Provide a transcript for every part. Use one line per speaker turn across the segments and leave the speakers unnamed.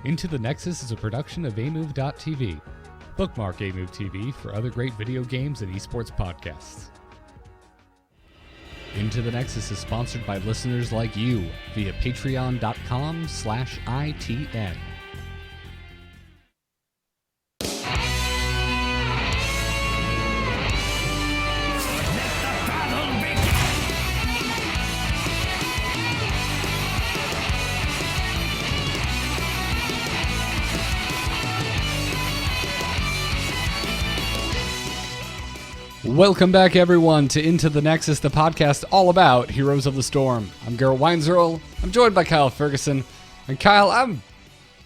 Into the Nexus is a production of amove.tv. Bookmark Amove TV for other great video games and esports podcasts. Into the Nexus is sponsored by listeners like you via patreon.com/ITN. Welcome back, everyone, to Into the Nexus, the podcast all about Heroes of the Storm. I'm Garrett Weinzierl. I'm joined by Kyle Fergusson. And Kyle,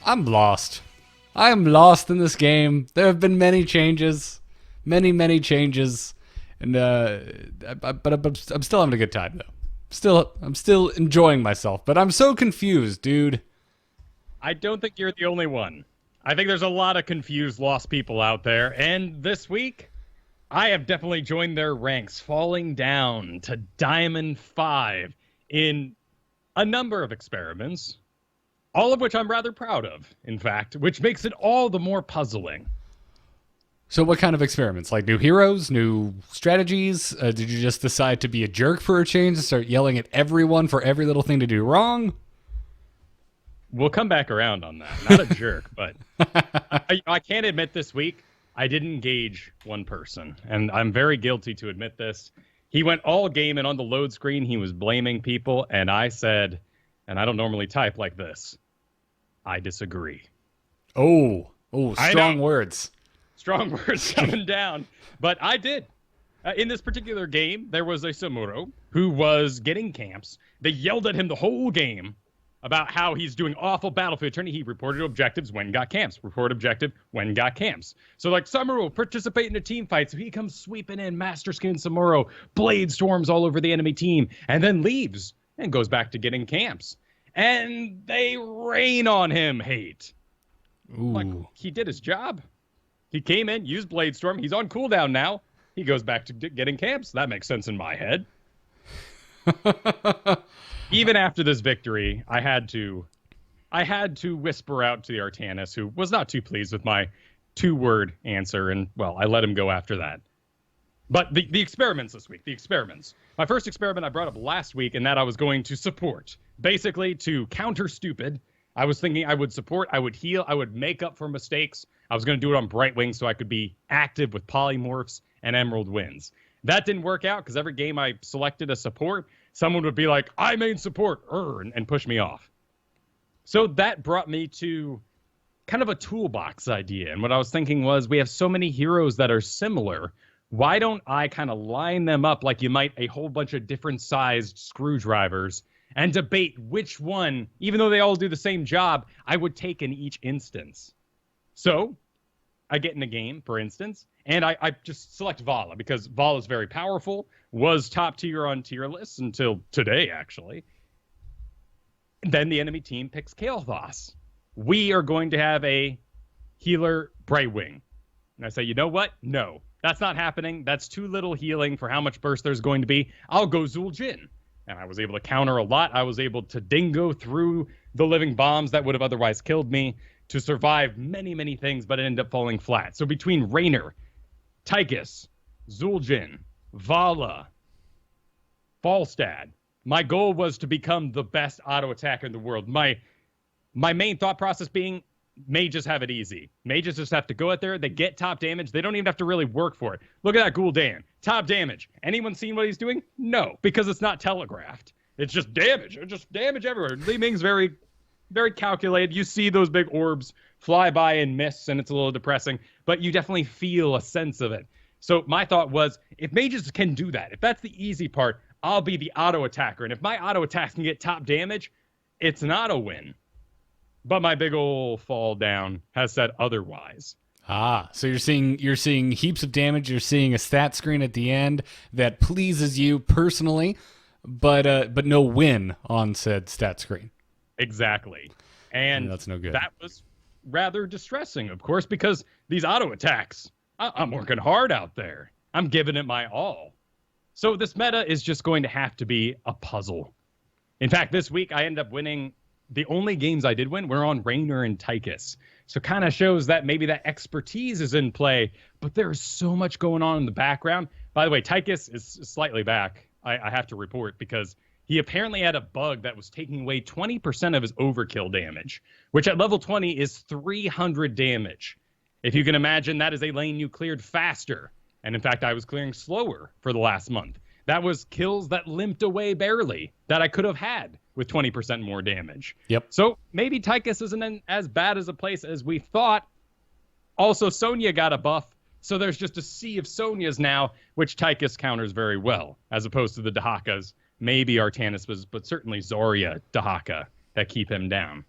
I'm lost. I am lost in this game. There have been many changes. Many changes. And but I'm still having a good time, though. I'm still enjoying myself, but I'm so confused, dude.
I don't think you're the only one. I think there's a lot of confused, lost people out there, and this week I have definitely joined their ranks, falling down to Diamond 5 in a number of experiments, all of which I'm rather proud of, in fact, which makes it all the more puzzling.
So what kind of experiments? Like new heroes, new strategies? Did you just decide to be a jerk for a change and start yelling at everyone for every little thing to do wrong?
We'll come back around on that. Not a jerk, but I can't admit this week I didn't engage one person, and I'm very guilty to admit this. He went all game, and on the load screen, he was blaming people, and I said, and I don't normally type like this, I disagree.
Oh, strong words.
Strong words coming down, but I did. In this particular game, there was a Samuro who was getting camps. They yelled at him the whole game about how he's doing awful battlefield training. He reported objectives when got camps. Report objective when got camps. So like Samuro will participate in a team fight. So he comes sweeping in, Master Skin Samuro, blade storms all over the enemy team, and then leaves and goes back to getting camps. And they rain on him hate.
Ooh.
Like, he did his job. He came in, used blade storm. He's on cooldown now. He goes back to getting camps. That makes sense in my head. Even after this victory, I had to whisper out to the Artanis, who was not too pleased with my 2-word answer, and, well, I let him go after that. But the experiments this week, the experiments. My first experiment I brought up last week, and that I was going to support. Basically, to counter stupid, I was thinking I would support, I would heal, I would make up for mistakes. I was going to do it on Brightwing so I could be active with polymorphs and Emerald Winds. That didn't work out, because every game I selected a support, someone would be like, I main support, and push me off. So that brought me to kind of a toolbox idea. And what I was thinking was, we have so many heroes that are similar. Why don't I kind of line them up like you might a whole bunch of different sized screwdrivers and debate which one, even though they all do the same job, I would take in each instance. So I get in a game, for instance, and I just select Vala, because Vala is very powerful, was top tier on tier lists until today, actually. Then the enemy team picks Kael'thas. We are going to have a healer Brightwing. And I say, you know what? No, that's not happening. That's too little healing for how much burst there's going to be. I'll go Zul'jin. And I was able to counter a lot. I was able to dingo through the living bombs that would have otherwise killed me to survive many things, but it ended up falling flat. So between Raynor, Tychus, Zul'jin, Vala, Falstad, my goal was to become the best auto attacker in the world. My main thought process being, mages have it easy. Mages just have to go out there, they get top damage, they don't even have to really work for it. Look at that Gul'dan, top damage. Anyone seen what he's doing? No, because it's not telegraphed. It's just damage, everywhere. Li Ming's very calculated. You see those big orbs fly by and miss, and it's a little depressing, but you definitely feel a sense of it. So my thought was, if mages can do that, if that's the easy part, I'll be the auto attacker. And if my auto attack can get top damage, it's not a win. But my big ol' fall down has said otherwise.
So you're seeing heaps of damage. You're seeing a stat screen at the end that pleases you personally, but no win on said stat screen.
Exactly. And
that's no good.
That was rather distressing, of course, because these auto attacks, I'm working hard out there. I'm giving it my all. So this meta is just going to have to be a puzzle. In fact, this week I ended up winning the only games I did win were on Raynor and Tychus. So kind of shows that maybe that expertise is in play, but there's so much going on in the background. By the way, Tychus is slightly back, I have to report, because he apparently had a bug that was taking away 20% of his overkill damage, which at level 20 is 300 damage. If you can imagine, that is a lane you cleared faster. And in fact, I was clearing slower for the last month. That was kills that limped away barely that I could have had with 20% more damage.
Yep.
So maybe Tychus isn't as bad as a place as we thought. Also, Sonya got a buff, so there's just a sea of Sonyas now, which Tychus counters very well, as opposed to the Dahakas. Maybe Artanis was, but certainly Zarya Dahaka that keep him down.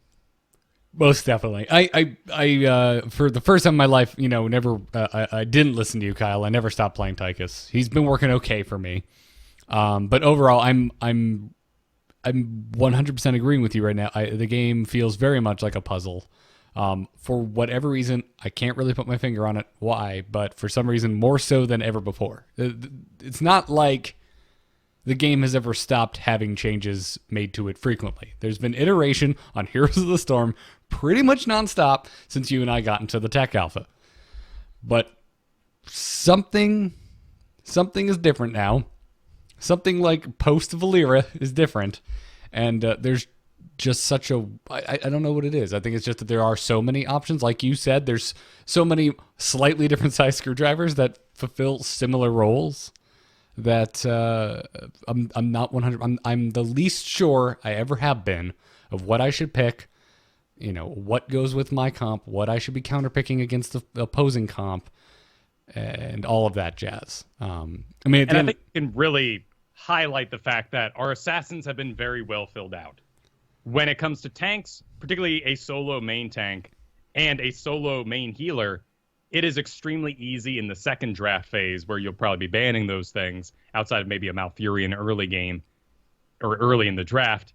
Most definitely. I for the first time in my life, I didn't listen to you, Kyle. I never stopped playing Tychus. He's been working okay for me. But overall, I'm 100% agreeing with you right now. The game feels very much like a puzzle. For whatever reason, I can't really put my finger on it why, but for some reason, more so than ever before. It's not like the game has ever stopped having changes made to it frequently. There's been iteration on Heroes of the Storm pretty much nonstop since you and I got into the tech alpha. But something is different now. Something like post-Valera is different. And there's just such a... I don't know what it is. I think it's just that there are so many options. Like you said, there's so many slightly different size screwdrivers that fulfill similar roles that I'm not 100... I'm the least sure I ever have been of what I should pick, what goes with my comp, what I should be counterpicking against the opposing comp, and all of that jazz. I think
you can really highlight the fact that our assassins have been very well filled out. When it comes to tanks, particularly a solo main tank and a solo main healer, it is extremely easy in the second draft phase where you'll probably be banning those things outside of maybe a Malfurion early game or early in the draft.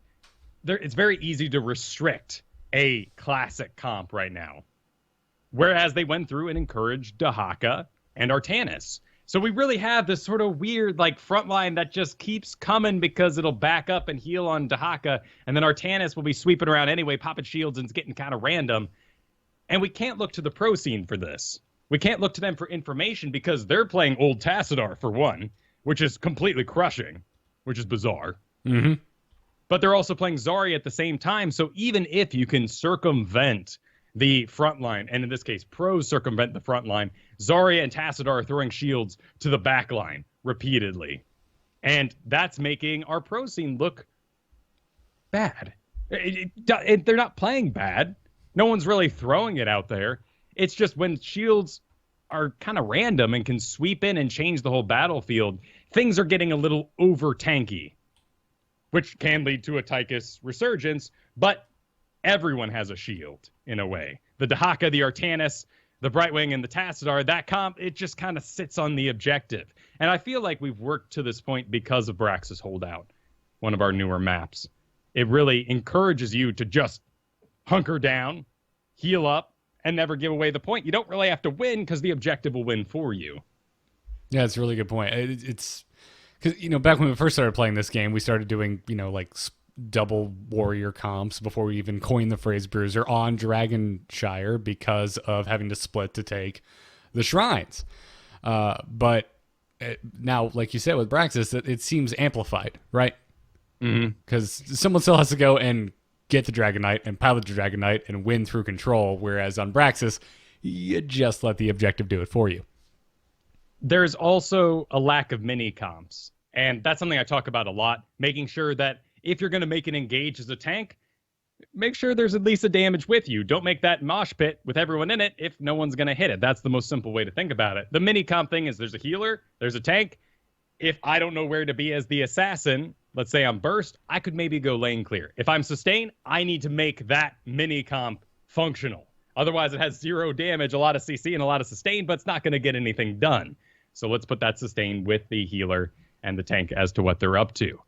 It's very easy to restrict a classic comp right now. Whereas they went through and encouraged Dahaka and Artanis. So we really have this sort of weird front line that just keeps coming because it'll back up and heal on Dahaka, and then Artanis will be sweeping around anyway, popping shields, and it's getting kind of random. And we can't look to the pro scene for this. We can't look to them for information because they're playing old Tassadar for one, which is completely crushing, which is bizarre.
Mm-hmm.
But they're also playing Zarya at the same time, so even if you can circumvent the front line, and in this case, pros circumvent the front line, Zarya and Tassadar are throwing shields to the back line repeatedly. And that's making our pro scene look bad. They're not playing bad. No one's really throwing it out there. It's just when shields are kind of random and can sweep in and change the whole battlefield, things are getting a little over-tanky, which can lead to a Tychus resurgence, but everyone has a shield, in a way. The Dahaka, the Artanis, the Brightwing, and the Tassadar, that comp, it just kind of sits on the objective. And I feel like we've worked to this point because of Brax's Holdout, one of our newer maps. It really encourages you to just hunker down, heal up, and never give away the point. You don't really have to win because the objective will win for you.
Yeah, it's a really good point. It's because, back when we first started playing this game, we started doing, double warrior comps before we even coined the phrase bruiser on Dragonshire because of having to split to take the shrines. But now, like you said with Braxis, it seems amplified, right? Because someone still has to go and get the Dragon Knight and pilot the Dragon Knight and win through control, whereas on Braxis, you just let the objective do it for you.
There's also a lack of mini comps, and that's something I talk about a lot, making sure that if you're going to make an engage as a tank, make sure there's at least a damage with you. Don't make that mosh pit with everyone in it if no one's going to hit it. That's the most simple way to think about it. The mini comp thing is there's a healer, there's a tank. If I don't know where to be as the assassin, let's say I'm burst, I could maybe go lane clear. If I'm sustain, I need to make that mini comp functional. Otherwise, it has 0 damage, a lot of CC, and a lot of sustain, but it's not going to get anything done. So let's put that sustain with the healer and the tank as to what they're up to.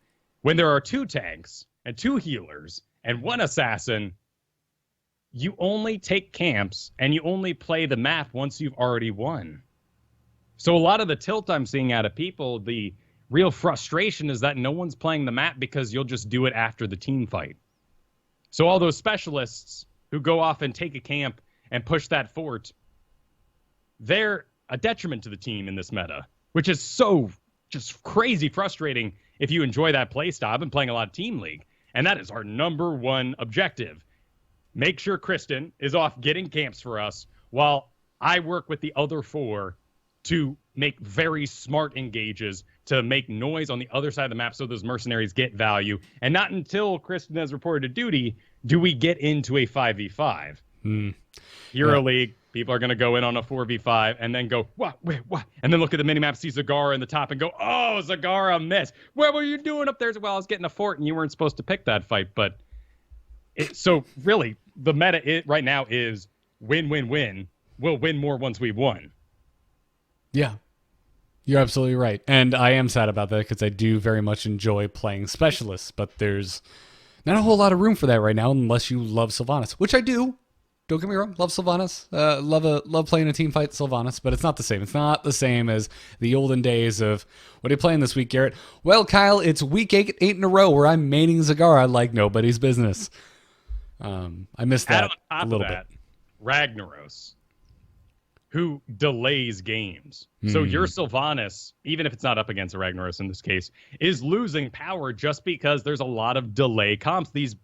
When there are 2 tanks and 2 healers and 1 assassin, you only take camps and you only play the map once you've already won. So a lot of the tilt I'm seeing out of people, the real frustration is that no one's playing the map because you'll just do it after the team fight. So all those specialists who go off and take a camp and push that fort, they're a detriment to the team in this meta, which is so just crazy frustrating if you enjoy that play style. I've been playing a lot of Team League, and that is our number one objective. Make sure Kristen is off getting camps for us while I work with the other 4 to make very smart engages to make noise on the other side of the map so those mercenaries get value. And not until Kristen has reported to duty do we get into a 5v5. Hero League, people are going to go in on a 4v5 and then go, what? And then look at the minimap, see Zagara in the top and go, oh, Zagara missed. What were you doing up there? Well, I was getting a fort and you weren't supposed to pick that fight. But so really, the meta right now is win. We'll win more once we've won.
Yeah, you're absolutely right. And I am sad about that because I do very much enjoy playing specialists, but there's not a whole lot of room for that right now unless you love Sylvanas, which I do. Don't get me wrong, love Sylvanas. Love playing a team fight Sylvanas, but it's not the same. It's not the same as the olden days of, what are you playing this week, Garrett? Well, Kyle, it's week 8 in a row where I'm maining Zagara like nobody's business. I missed that a little bit.
Ragnaros, who delays games. So your Sylvanas, even if it's not up against a Ragnaros in this case, is losing power just because there's a lot of delay comps. These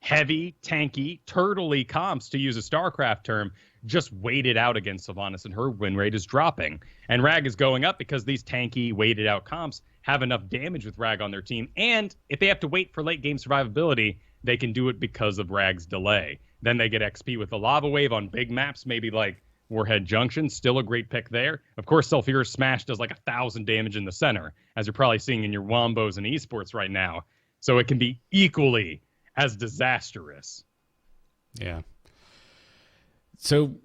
heavy, tanky, turtley comps, to use a StarCraft term, just weighted out against Sylvanas, and her win rate is dropping. And Rag is going up because these tanky, weighted out comps have enough damage with Rag on their team. And if they have to wait for late game survivability, they can do it because of Rag's delay. Then they get XP with the Lava Wave on big maps, maybe like Warhead Junction, still a great pick there. Of course, Sulfurous Smash does like 1,000 damage in the center, as you're probably seeing in your Wombos and esports right now. So it can be equally as disastrous.
Yeah. So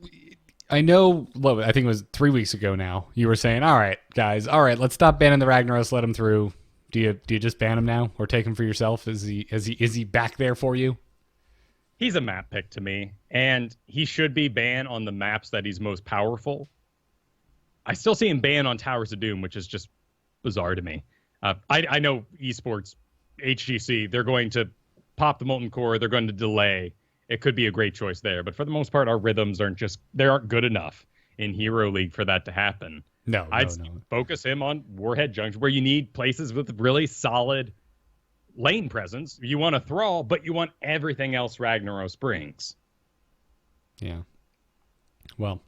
I know, well, I think it was 3 weeks ago now, you were saying, all right, guys, let's stop banning the Ragnaros, let him through. Do you just ban him now or take him for yourself? Is he back there for you?
He's a map pick to me, and he should be banned on the maps that he's most powerful. I still see him banned on Towers of Doom, which is just bizarre to me. I know esports, HGC, they're going to pop the Molten Core, they're going to delay. It could be a great choice there, but for the most part, our rhythms aren't good enough in Hero League for that to happen. I'd focus him on Warhead Junction, where you need places with really solid lane presence. You want a Thrall, but you want everything else Ragnaros brings.
Yeah. Well,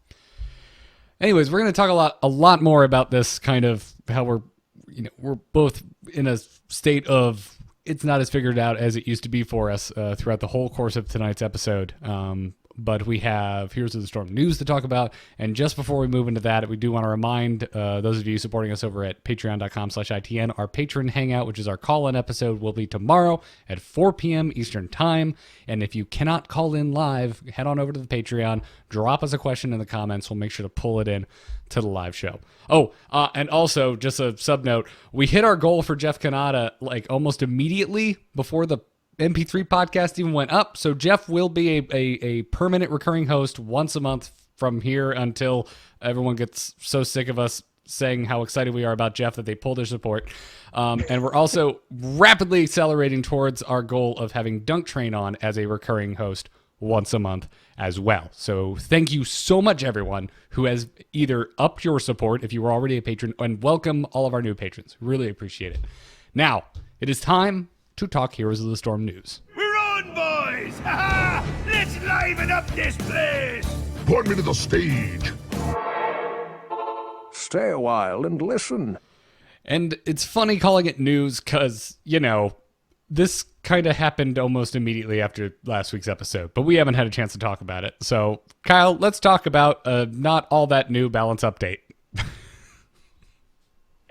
anyways, we're going to talk a lot more about this, kind of how we're both in a state of it's not as figured out as it used to be for us throughout the whole course of tonight's episode. But we have Heroes of the Storm news to talk about. And just before we move into that, we do want to remind those of you supporting us over at patreon.com/ITN, our patron hangout, which is our call-in episode, will be tomorrow at 4 p.m. Eastern Time. And if you cannot call in live, head on over to the Patreon, drop us a question in the comments. We'll make sure to pull it in to the live show. Oh, and also, just a sub note, we hit our goal for Jeff Kanata like almost immediately before the MP3 podcast even went up. So Jeff will be a permanent recurring host once a month from here until everyone gets so sick of us saying how excited we are about Jeff that they pull their support. And we're also rapidly accelerating towards our goal of having Dunk Train on as a recurring host once a month as well. So thank you so much, everyone who has either upped your support if you were already a patron, and welcome all of our new patrons. Really appreciate it. Now, it is time to talk Heroes of the Storm news.
We're on, boys! Ha ha! Let's liven up this place!
Point me to the stage.
Stay a while and listen.
And it's funny calling it news because, this kind of happened almost immediately after last week's episode, but we haven't had a chance to talk about it. So, Kyle, let's talk about not all that new balance update.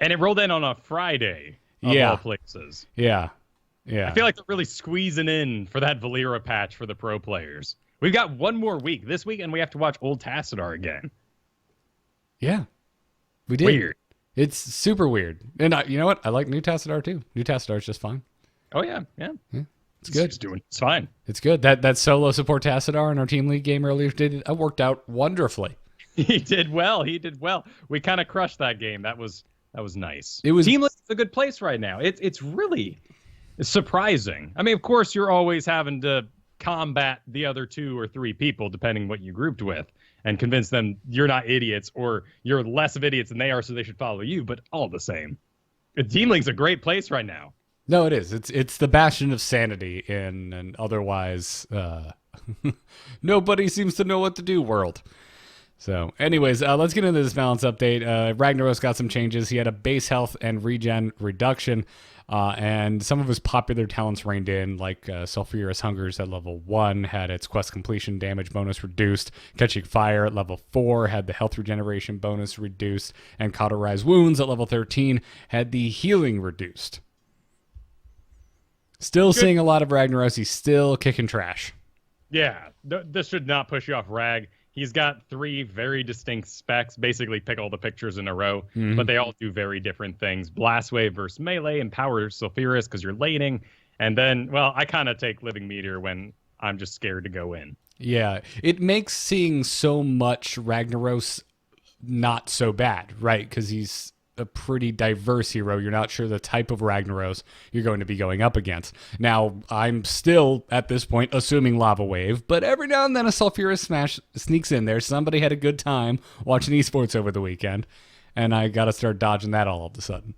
And it rolled in on a Friday, of all places.
Yeah. Yeah.
I feel like they're really squeezing in for that Valera patch for the pro players. We've got one more week this week, and we have to watch Old Tassadar again.
Yeah. We did.
Weird.
It's super weird. And you know what? I like New Tassadar too. New Tassadar is just fine.
Oh, yeah.
It's good.
It's fine.
It's good. That solo support Tassadar in our Team League game earlier it worked out wonderfully.
He did well. We kind of crushed that game. That was nice.
It was
Team League is a good place right now. It's really surprising. I mean, of course, you're always having to combat the other 2 or 3 people, depending what you grouped with, and convince them you're not idiots or you're less of idiots than they are, so they should follow you. But all the same, Team League's a great place right now.
No, it is. It's the bastion of sanity in an otherwise nobody seems to know what to do world. So, anyways, let's get into this balance update. Ragnaros got some changes. He had a base health and regen reduction, and some of his popular talents reined in, like Sulfurous Hungers at level 1 had its quest completion damage bonus reduced. Catching Fire at level 4 had the health regeneration bonus reduced, and Cauterize Wounds at level 13 had the healing reduced. Still
Good.
seeing a lot of Ragnaros. He's still kicking trash.
Yeah, this should not push you off Rag. He's got 3 very distinct specs. Basically, pick all the pictures in a row, but they all do very different things. Blast Wave versus Melee, Empower Sulfurous because you're laning, and then, well, I kind of take Living Meteor when I'm just scared to go in.
Yeah, it makes seeing so much Ragnaros not so bad, right? Because he's a pretty diverse hero. You're not sure the type of Ragnaros you're going to be going up against. Now, I'm still, at this point, assuming Lava Wave, but every now and then a Sulfurous Smash sneaks in there. Somebody had a good time watching esports over the weekend, and I got to start dodging that all of a sudden.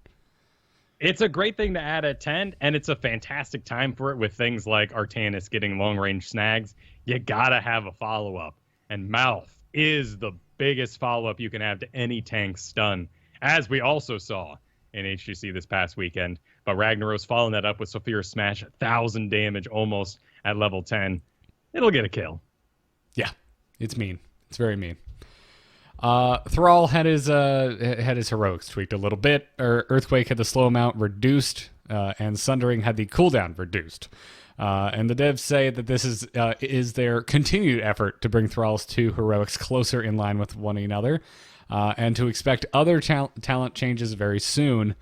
It's a great thing to add at 10, and it's a fantastic time for it with things like Artanis getting long-range snags. You gotta have a follow-up, and Mouth is the biggest follow-up you can have to any tank stun, as we also saw in HGC this past weekend. But Ragnaros following that up with Sulfurous Smash, 1,000 damage almost at level 10. It'll get a kill.
Yeah, it's mean. It's very mean. Thrall had his heroics tweaked a little bit. Earthquake had the slow amount reduced, and Sundering had the cooldown reduced. And the devs say that this is their continued effort to bring Thrall's 2 heroics closer in line with one another, and to expect other talent changes very soon.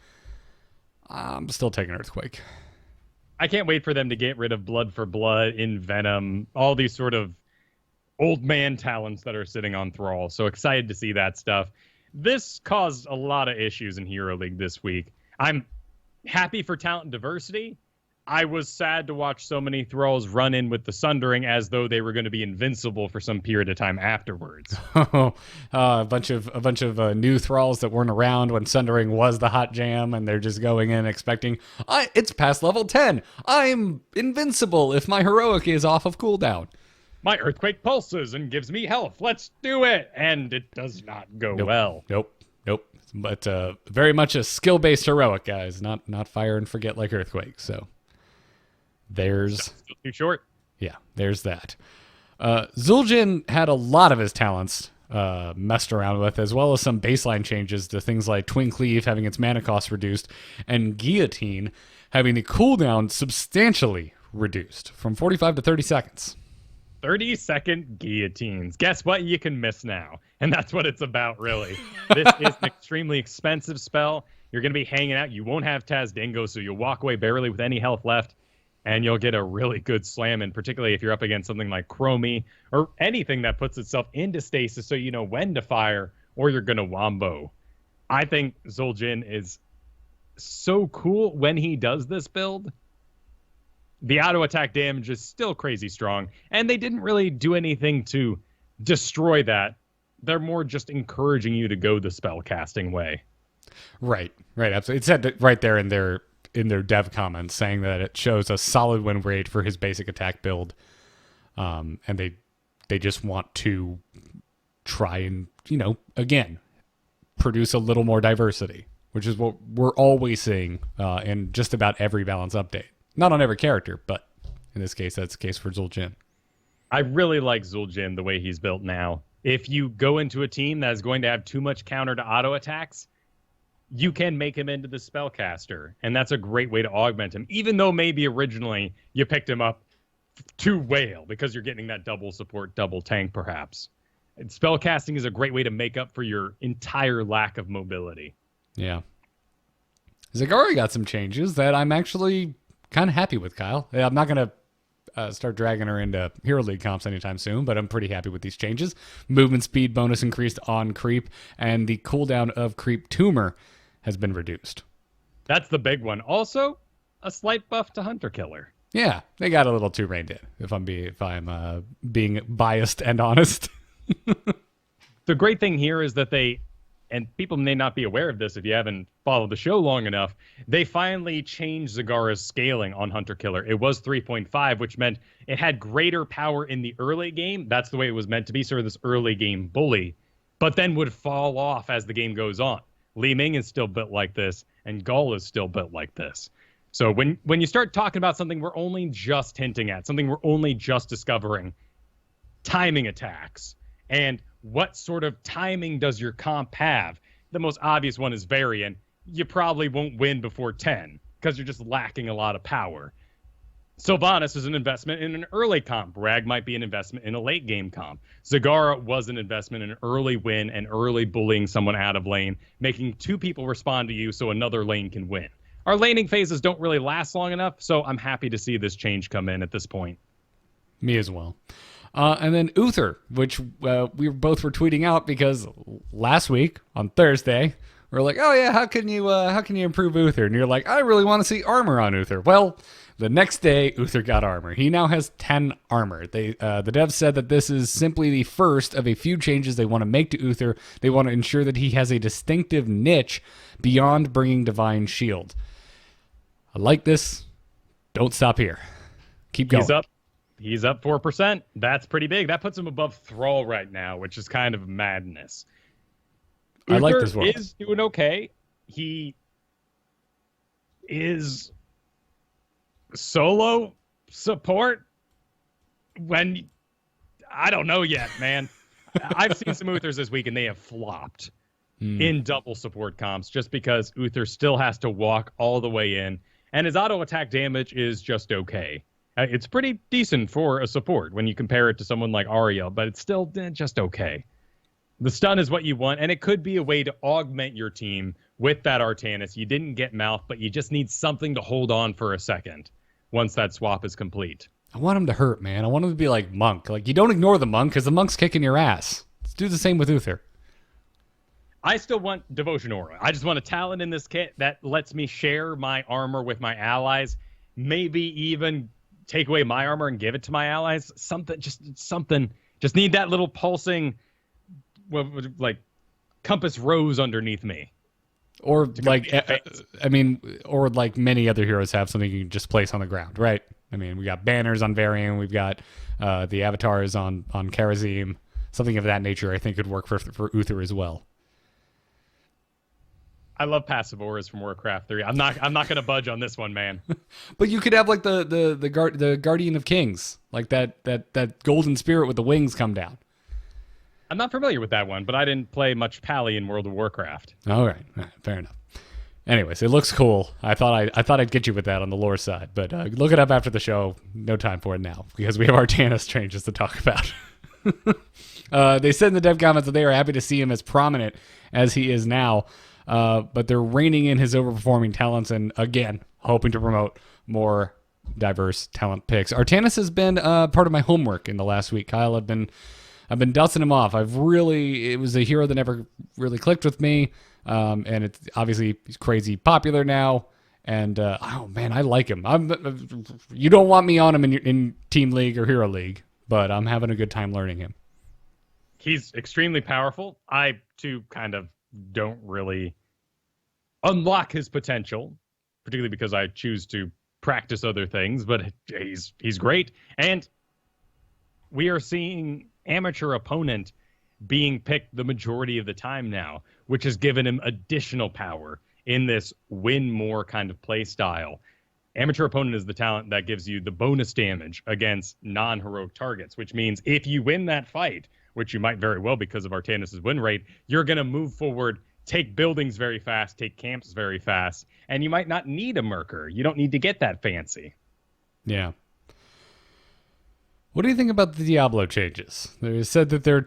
I'm still taking Earthquake.
I can't wait for them to get rid of Blood for Blood, Venom, all these sort of old man talents that are sitting on Thrall. So excited to see that stuff. This caused a lot of issues in Hero League this week. I'm happy for talent diversity. I was sad to watch so many Thralls run in with the Sundering as though they were going to be invincible for some period of time afterwards.
A bunch of new Thralls that weren't around when Sundering was the hot jam, and they're just going in expecting, it's past level 10. I'm invincible if my heroic is off of cooldown.
My Earthquake pulses and gives me health. Let's do it. And it does not go well.
Nope. But very much a skill-based heroic, guys. Not fire and forget like Earthquake. So there's
Still too short.
Yeah, there's that. Zul'jin had a lot of his talents messed around with, as well as some baseline changes to things like Twin Cleave having its mana cost reduced, and Guillotine having the cooldown substantially reduced from 45 to 30 seconds.
30-second guillotines. Guess what? You can miss now. And that's what it's about, really. This is an extremely expensive spell. You're going to be hanging out. You won't have Taz Dingo, so you'll walk away barely with any health left, and you'll get a really good slam, and particularly if you're up against something like Chromie or anything that puts itself into stasis so you know when to fire or you're going to wombo. I think Zul'jin is so cool when he does this build. The auto attack damage is still crazy strong, and they didn't really do anything to destroy that. They're more just encouraging you to go the spell casting way.
Right, absolutely. It said that right there in their dev comments, saying that it shows a solid win rate for his basic attack build, and they just want to try and, again, produce a little more diversity, which is what we're always seeing in just about every balance update. Not on every character, but in this case, that's the case for Zul'jin. I
really like Zul'jin the way he's built now. If you go into a team that is going to have too much counter to auto attacks, you can make him into the spellcaster, and that's a great way to augment him, even though maybe originally you picked him up to whale because you're getting that double support, double tank perhaps. And spellcasting is a great way to make up for your entire lack of mobility.
Yeah. Zagari got some changes that I'm actually kind of happy with, Kyle. I'm not going to start dragging her into Hero League comps anytime soon, but I'm pretty happy with these changes. Movement speed bonus increased on creep, and the cooldown of creep tumor has been reduced.
That's the big one. Also, a slight buff to Hunter Killer.
Yeah, they got a little too reined in, if I'm being biased and honest.
The great thing here is that and people may not be aware of this if you haven't followed the show long enough, they finally changed Zagara's scaling on Hunter Killer. It was 3.5, which meant it had greater power in the early game. That's the way it was meant to be, sort of this early game bully, but then would fall off as the game goes on. Li Ming is still built like this, and Gull is still built like this. So when you start talking about something we're only just hinting at, something we're only just discovering, timing attacks, and what sort of timing does your comp have? The most obvious one is Varian. You probably won't win before 10 because you're just lacking a lot of power. Sylvanas is an investment in an early comp. Rag might be an investment in a late game comp. Zagara was an investment in an early win and early bullying someone out of lane, making two people respond to you so another lane can win. Our laning phases don't really last long enough, so I'm happy to see this change come in at this point.
Me as well. And then Uther, which we both were tweeting out because last week on Thursday, we were like, oh yeah, how can you improve Uther? And you're like, I really want to see armor on Uther. Well, the next day, Uther got armor. He now has 10 armor. The devs said that this is simply the first of a few changes they want to make to Uther. They want to ensure that he has a distinctive niche beyond bringing Divine Shield. I like this. Don't stop here. Keep going.
He's up 4%. That's pretty big. That puts him above Thrall right now, which is kind of madness.
I like this one.
Is doing okay. He is solo support when I don't know yet, man. I've seen some Uthers this week and they have flopped in double support comps just because Uther still has to walk all the way in and his auto attack damage is just okay. It's pretty decent for a support when you compare it to someone like Ariel, but it's still just okay. The stun is what you want, and it could be a way to augment your team with that Artanis. You didn't get Mouth, but you just need something to hold on for a second once that swap is complete.
I want him to hurt, man. I want him to be like Monk. Like, you don't ignore the Monk because the Monk's kicking your ass. Let's do the same with Uther.
I still want Devotion Aura. I just want a talent in this kit that lets me share my armor with my allies, maybe even take away my armor and give it to my allies. Something. Just need that little pulsing, like, compass rose underneath me.
Or like, or like many other heroes have something you can just place on the ground, right? I mean, we got banners on Varian, we've got the avatars on Karazim. Something of that nature, I think, could work for Uther as well.
I love passive auras from Warcraft 3. I'm not going to budge on this one, man.
But you could have like the Guardian of Kings, like that golden spirit with the wings come down.
I'm not familiar with that one, but I didn't play much Pally in World of Warcraft.
All right, fair enough. Anyways, it looks cool. I thought I'd get you with that on the lore side, but look it up after the show. No time for it now because we have Artanis changes to talk about. They said in the dev comments that they are happy to see him as prominent as he is now. But they're reining in his overperforming talents and, again, hoping to promote more diverse talent picks. Artanis has been part of my homework in the last week, Kyle. I've been dusting him off. It was a hero that never really clicked with me, and it's obviously he's crazy popular now. And oh man, I like him. You don't want me on him in Team League or Hero League, but I'm having a good time learning him.
He's extremely powerful. I too kind of don't really unlock his potential, particularly because I choose to practice other things, but he's great. And we are seeing amateur opponent being picked the majority of the time now, which has given him additional power in this win more kind of play style. Amateur opponent is the talent that gives you the bonus damage against non-heroic targets, which means if you win that fight, which you might very well because of Artanis' win rate, you're going to move forward, take buildings very fast, take camps very fast, and you might not need a Merker. You don't need to get that fancy.
Yeah. What do you think about the Diablo changes? They said that they're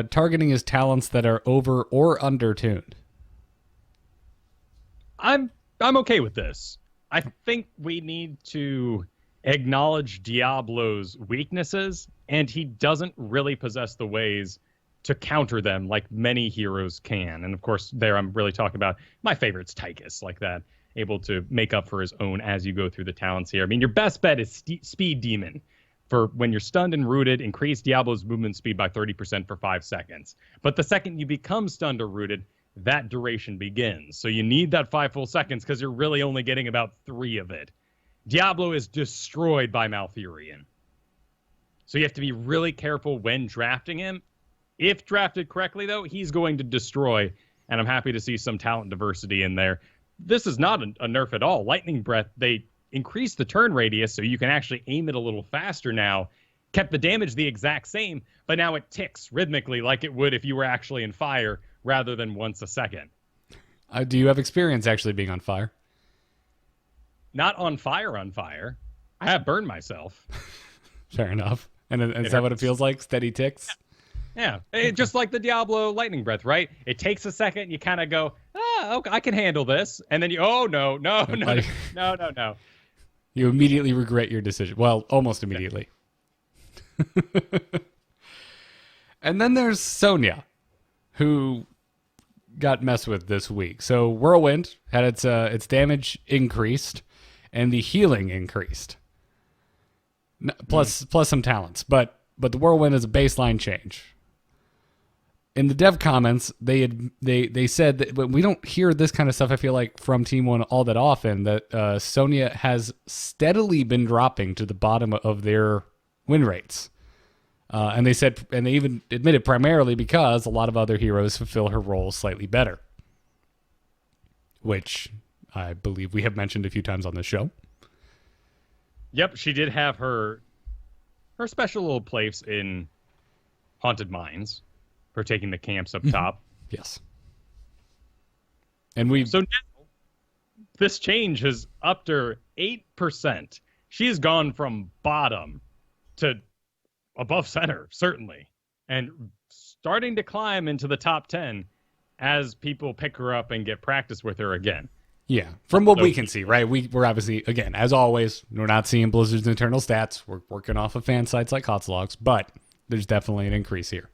targeting his talents that are over or under-tuned.
I'm okay with this. I think we need to acknowledge Diablo's weaknesses, and he doesn't really possess the ways to counter them like many heroes can. And of course, there I'm really talking about my favorites, Tychus, like that. able to make up for his own as you go through the talents here. I mean, your best bet is Speed Demon. For when you're stunned and rooted, increase Diablo's movement speed by 30% for 5 seconds. But the second you become stunned or rooted, that duration begins. So you need that 5 full seconds because you're really only getting about 3 of it. Diablo is destroyed by Malfurion. So you have to be really careful when drafting him. If drafted correctly, though, he's going to destroy, and I'm happy to see some talent diversity in there. This is not a nerf at all. Lightning Breath, they increased the turn radius so you can actually aim it a little faster now. Kept the damage the exact same, but now it ticks rhythmically like it would if you were actually in fire rather than once a second.
Do you have experience actually being on fire?
Not on fire. I have burned myself.
Fair enough. And is that what it feels like? Steady ticks?
Yeah. Just like the Diablo Lightning Breath, right? It takes a second. You kind of go, okay, I can handle this. And then no.
You immediately regret your decision. Well, almost immediately. And then there's Sonya, who got messed with this week. So Whirlwind had its damage increased and the healing increased. Plus some talents, but the Whirlwind is a baseline change. In the dev comments, they said that, but we don't hear this kind of stuff, I feel like, from Team 1 all that often, that Sonya has steadily been dropping to the bottom of their win rates. And they even admitted primarily because a lot of other heroes fulfill her roles slightly better, which I believe we have mentioned a few times on this show.
Yep, she did have her special little place in Haunted Mines for taking the camps up top.
Yes. And
so now this change has upped her 8%. She's gone from bottom to above center, certainly, and starting to climb into the top 10 as people pick her up and get practice with her again.
Yeah, from what we can see, right? We're obviously, again, as always, we're not seeing Blizzard's internal stats. We're working off of fan sites like Hotslogs, but there's definitely an increase here.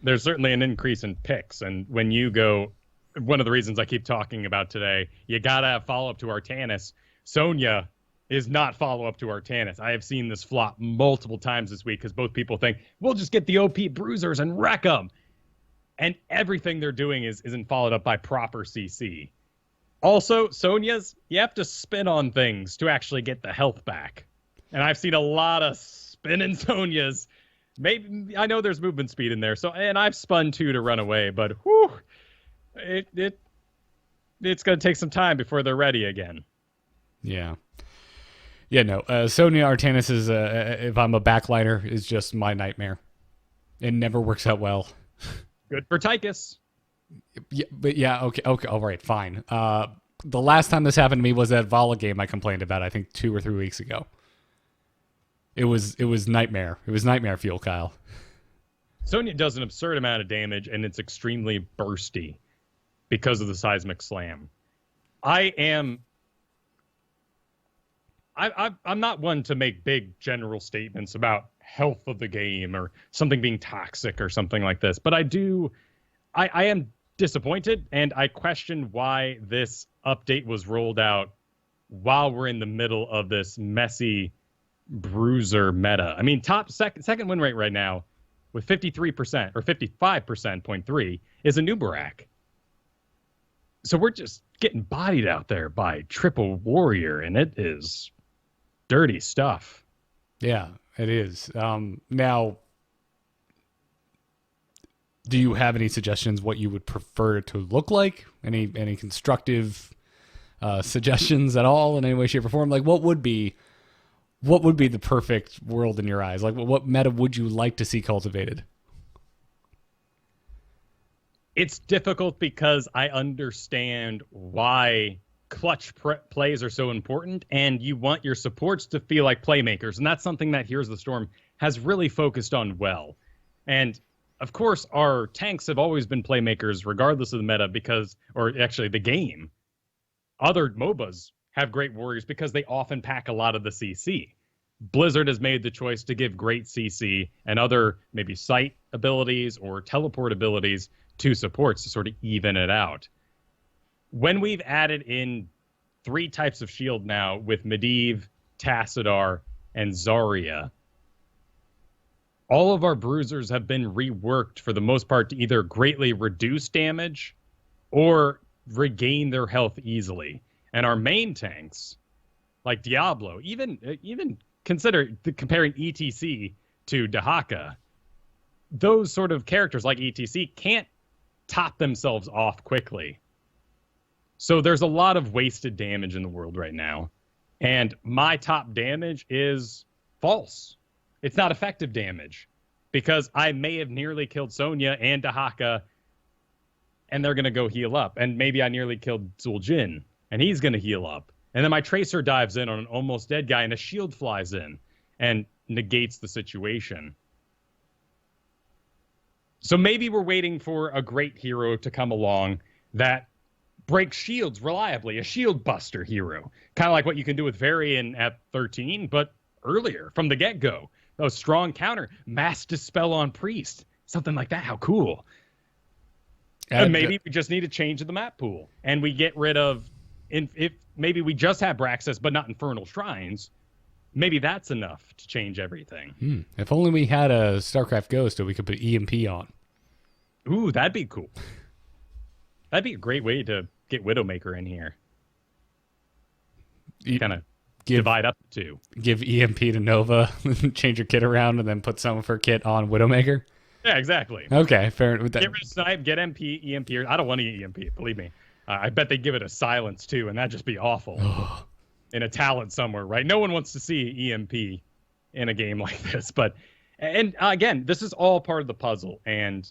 There's certainly an increase in picks, and when you go, one of the reasons I keep talking about today, you got to have follow-up to Artanis. Sonya is not follow-up to Artanis. I have seen this flop multiple times this week because both people think, we'll just get the OP bruisers and wreck them. And everything they're doing isn't followed up by proper CC. Also, Sonya's, you have to spin on things to actually get the health back. And I've seen a lot of spinning Sonyas. Maybe I know there's movement speed in there, and I've spun 2 to run away, but whew, it's going to take some time before they're ready again.
Yeah. Yeah, no. Sonya Artanis is, if I'm a backliner, is just my nightmare. It never works out well.
Good for Tychus.
Yeah, but yeah, okay, all right, fine. The last time this happened to me was that Vala game I complained about, I think 2 or 3 weeks ago. It was nightmare. It was nightmare fuel, Kyle.
Sonya does an absurd amount of damage, and it's extremely bursty because of the seismic slam. I'm not one to make big general statements about health of the game or something being toxic or something like this, but I am disappointed, and I question why this update was rolled out while we're in the middle of this messy bruiser meta. I mean, second win rate right now with 53% or 55.3 is a Nubarak. So we're just getting bodied out there by Triple Warrior, and it is dirty stuff.
Yeah, it is. Now, do you have any suggestions what you would prefer it to look like? Any constructive suggestions at all in any way, shape, or form? Like, what would be the perfect world in your eyes? Like, what meta would you like to see cultivated?
It's difficult because I understand why clutch plays are so important, and you want your supports to feel like playmakers, and that's something that Heroes of the Storm has really focused on well. And of course, our tanks have always been playmakers regardless of the meta or actually the game. Other MOBAs have great warriors because they often pack a lot of the CC. Blizzard has made the choice to give great CC and other maybe sight abilities or teleport abilities to supports to sort of even it out. When we've added in 3 types of shield now with Medivh, Tassadar, and Zarya. All of our bruisers have been reworked for the most part to either greatly reduce damage or regain their health easily. And our main tanks, like Diablo, even consider comparing ETC to Dahaka, those sort of characters like ETC can't top themselves off quickly. So there's a lot of wasted damage in the world right now. And my top damage is false. It's not effective damage because I may have nearly killed Sonya and Dahaka, and they're going to go heal up. And maybe I nearly killed Zul'jin, and he's going to heal up. And then my Tracer dives in on an almost dead guy, and a shield flies in and negates the situation. So maybe we're waiting for a great hero to come along that breaks shields reliably, a shield buster hero. Kind of like what you can do with Varian at 13, but earlier, from the get-go. A strong counter, mass dispel on priest, something like that. How cool. And maybe we just need a change in the map pool, and we get rid of, if maybe we just have Braxis, but not Infernal Shrines. Maybe that's enough to change everything.
If only we had a StarCraft Ghost that we could put EMP on.
Ooh, that'd be cool. That'd be a great way to get Widowmaker in here. Kind of divide up the 2.
Give EMP to Nova, change your kit around, and then put some of her kit on Widowmaker?
Yeah, exactly.
Okay, fair enough.
Get rid of Snipe, get MP, EMP. I don't want any EMP, believe me. I bet they give it a silence, too, and that'd just be awful. In a talent somewhere, right? No one wants to see EMP in a game like this. But, and again, this is all part of the puzzle, and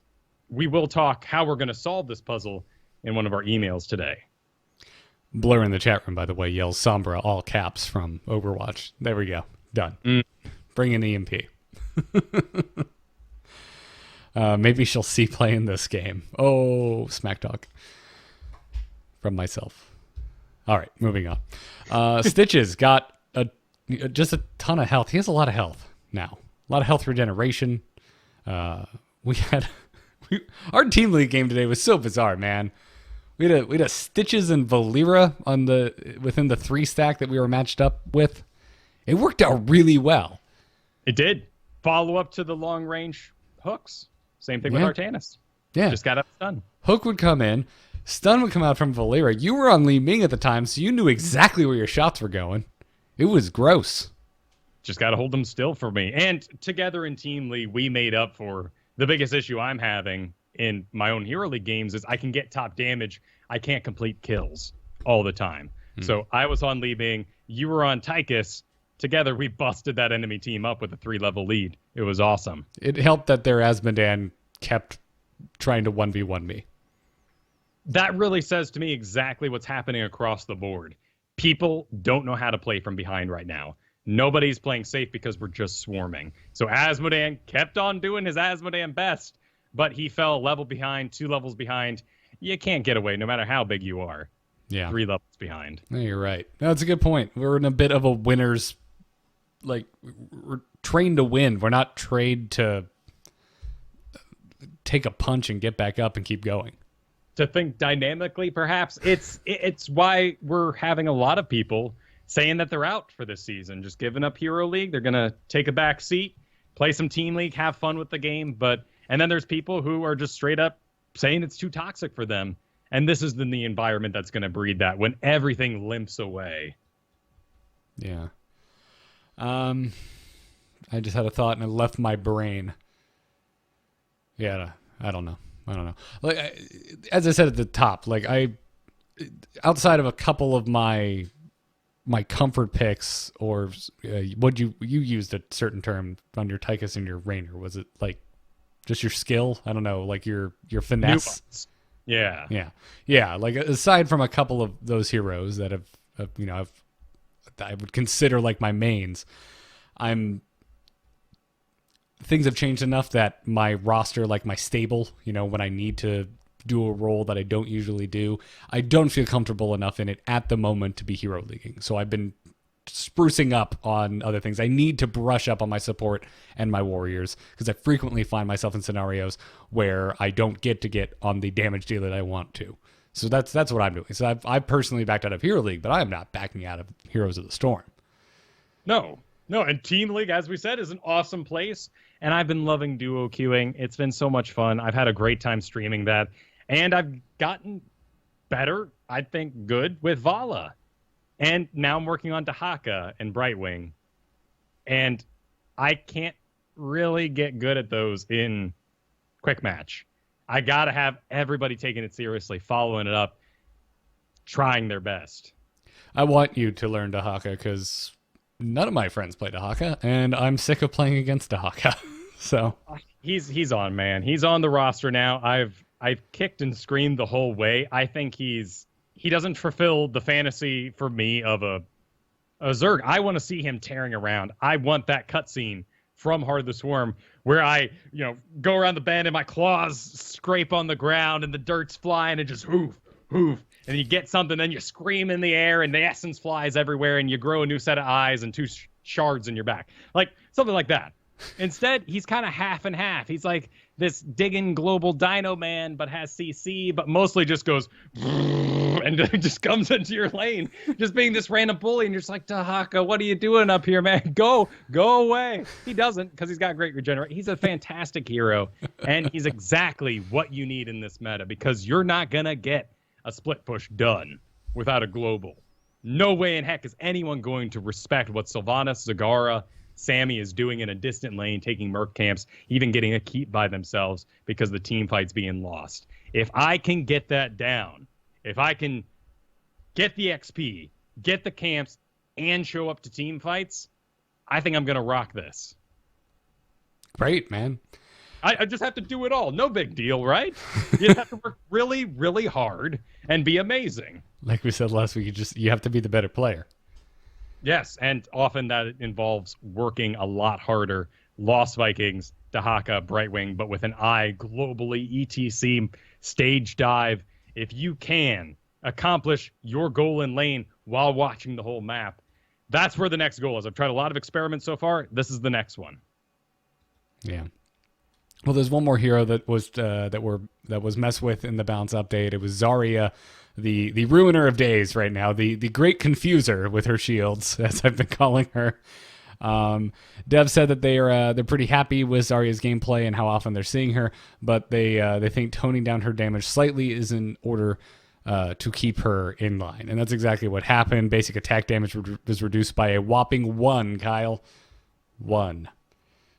we will talk how we're going to solve this puzzle in one of our emails today.
Blur in the chat room, by the way, yells Sombra, all caps, from Overwatch. There we go. Done. Bring in EMP. Maybe she'll see play in this game. Oh, smack talk. From myself. All right, moving on. Stitches got just a ton of health. He has a lot of health now. A lot of health regeneration. We had... our team league game today was so bizarre, man. We had a Stitches and Valera within the 3 stack that we were matched up with. It worked out really well.
It did. Follow up to the long range hooks. Same thing with Artanis.
Yeah.
Just got up stun.
Hook would come in. Stun would come out from Valera. You were on Li Ming at the time, so you knew exactly where your shots were going. It was gross.
Just got to hold them still for me. And together in Team League, we made up for the biggest issue I'm having in my own Hero League games is I can get top damage. I can't complete kills all the time. So I was on Li Ming. You were on Tychus. Together, we busted that enemy team up with a 3-level lead. It was awesome.
It helped that their Asmodan kept trying to 1v1 me.
That really says to me exactly what's happening across the board. People don't know how to play from behind right now. Nobody's playing safe because we're just swarming. So Asmodan kept on doing his Asmodan best, but he fell a level behind, 2 levels behind. You can't get away no matter how big you are.
Yeah.
3 levels behind.
No, you're right. That's a good point. We're in a bit of a winner's, like, we're trained to win. We're not trained to take a punch and get back up and keep going.
To think dynamically, perhaps. It's why we're having a lot of people saying that they're out for this season, just giving up Hero League. They're going to take a back seat, play some Team League, have fun with the game. And then there's people who are just straight up saying it's too toxic for them. And this is the environment that's going to breed that when everything limps away.
Yeah. I just had a thought and it left my brain. Yeah, I don't know. Like, as I said at the top, like outside of a couple of my comfort picks, or what you used a certain term on your Tychus and your Rainer. Was it like just your skill? I don't know, like your finesse.
Nuance. Yeah.
Like aside from a couple of those heroes that have I would consider like my mains, things have changed enough that my roster, like my stable, when I need to do a role that I don't usually do, I don't feel comfortable enough in it at the moment to be hero leaguing. So I've been sprucing up on other things. I need to brush up on my support and my warriors because I frequently find myself in scenarios where I don't get on the damage deal that I want to. So that's what I'm doing. So I've personally backed out of Hero League, but I am not backing out of Heroes of the Storm.
No. And Team League, as we said, is an awesome place. And I've been loving duo queuing. It's been so much fun. I've had a great time streaming that. And I've gotten better, I think good, with Vala. And now I'm working on Dahaka and Brightwing. And I can't really get good at those in Quick Match. I got to have everybody taking it seriously, following it up, trying their best.
I want you to learn Dahaka because none of my friends play Dahaka, and I'm sick of playing against Dahaka. So
he's on, man. He's on the roster now. I've kicked and screamed the whole way. I think he doesn't fulfill the fantasy for me of a Zerg. I want to see him tearing around. I want that cutscene from Heart of the Swarm where I, go around the bend and my claws scrape on the ground and the dirt's flying and just hoof, and you get something, then you scream in the air and the essence flies everywhere and you grow a new set of eyes and two shards in your back. Like something like that. Instead, he's kind of half and half. He's like this digging global dino man, but has CC, but mostly just goes and just comes into your lane, just being this random bully. And you're just like, Dahaka, what are you doing up here, man? Go away. He doesn't, because he's got great regenerate. He's a fantastic hero, and he's exactly what you need in this meta, because you're not going to get a split push done without a global. No way in heck is anyone going to respect what Sylvanas, Zagara, Sammy is doing in a distant lane, taking Merc camps, even getting a keep by themselves because the team fight's being lost. If I can get that down, if I can get the XP, get the camps, and show up to team fights, I think I'm going to rock this.
Great, man.
I just have to do it all. No big deal, right? You just have to work really, really hard and be amazing.
Like we said last week, you have to be the better player.
Yes, and often that involves working a lot harder. Lost Vikings, Dahaka, Brightwing, but with an eye globally, ETC, stage dive. If you can accomplish your goal in lane while watching the whole map, that's where the next goal is. I've tried a lot of experiments so far. This is the next one.
Yeah. Well, there's one more hero that was messed with in the balance update. It was Zarya, the ruiner of days right now, the great confuser with her shields, as I've been calling her. Dev said that they're pretty happy with Zarya's gameplay and how often they're seeing her, but they think toning down her damage slightly is in order to keep her in line, and that's exactly what happened. Basic attack damage was reduced by a whopping 1, Kyle. 1.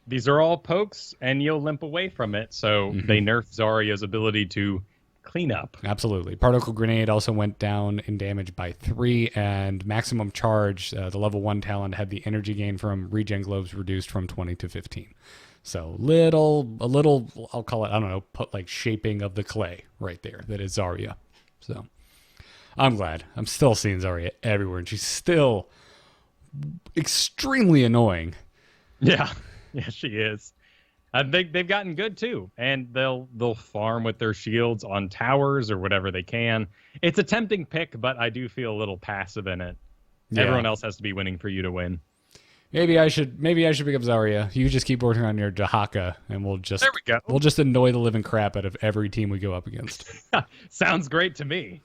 These are all pokes, and you'll limp away from it, so they nerf Zarya's ability to clean up.
Absolutely. Particle Grenade also went down in damage by 3, and Maximum Charge, the level 1 talent, had the energy gain from regen globes reduced from 20 to 15. So a little, I'll call it, I don't know, put like shaping of the clay right there. That is Zarya. So I'm glad. I'm still seeing Zarya everywhere, and she's still extremely annoying.
Yeah. Yeah, she is. They've gotten good too, and they'll farm with their shields on towers or whatever they can. It's a tempting pick, but I do feel a little passive in it. Yeah. Everyone else has to be winning for you to win.
Maybe I should pick up Zarya. You just keep working on your Dahaka, and we'll just annoy the living crap out of every team we go up against.
Sounds great to me.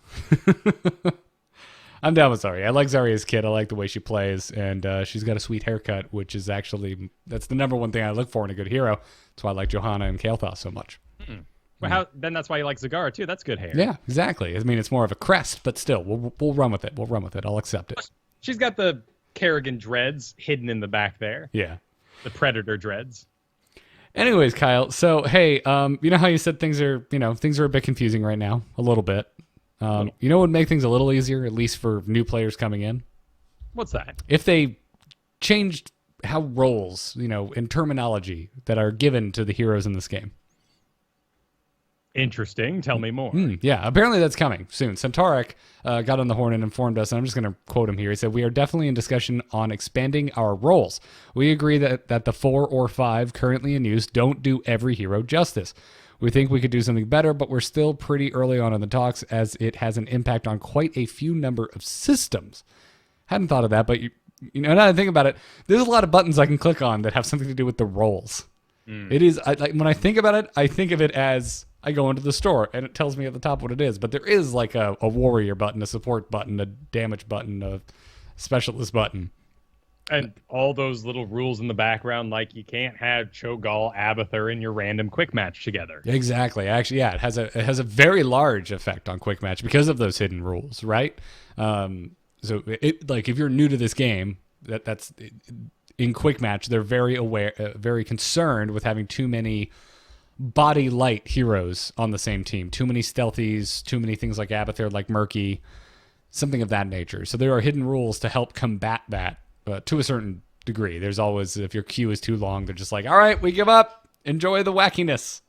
I'm down with Zarya. I like Zarya's kit. I like the way she plays, and she's got a sweet haircut, which is actually, that's the number one thing I look for in a good hero. That's why I like Johanna and Kael'thas so much.
Well, then that's why you like Zagara too. That's good hair.
Yeah, exactly. I mean, it's more of a crest, but still, we'll run with it. I'll accept it.
She's got the Kerrigan dreads hidden in the back there.
Yeah.
The Predator dreads.
Anyways, Kyle, so hey, you know how you said things are a bit confusing right now? A little bit. You know what would make things a little easier, at least for new players coming in?
What's that?
If they changed how roles, and terminology that are given to the heroes in this game.
Interesting. Tell me more.
Yeah, apparently that's coming soon. Centauric got on the horn and informed us, and I'm just going to quote him here. He said, "We are definitely in discussion on expanding our roles. We agree that the 4 or 5 currently in use don't do every hero justice. We think we could do something better, but we're still pretty early on in the talks as it has an impact on quite a few number of systems." Hadn't thought of that, but now that I think about it, there's a lot of buttons I can click on that have something to do with the roles. It is, when I think about it, I think of it as I go into the store and it tells me at the top what it is. But there is like a warrior button, a support button, a damage button, a specialist button.
And all those little rules in the background, like you can't have Cho'Gall, Abathur in your random quick match together.
Exactly. Actually, yeah, it has a very large effect on quick match because of those hidden rules, right? So it like if you're new to this game, that's in quick match, they're very aware, very concerned with having too many body light heroes on the same team, too many stealthies, too many things like Abathur, like Murky, something of that nature. So there are hidden rules to help combat that. To a certain degree. There's always, if your queue is too long, they're just like, all right, we give up. Enjoy the wackiness.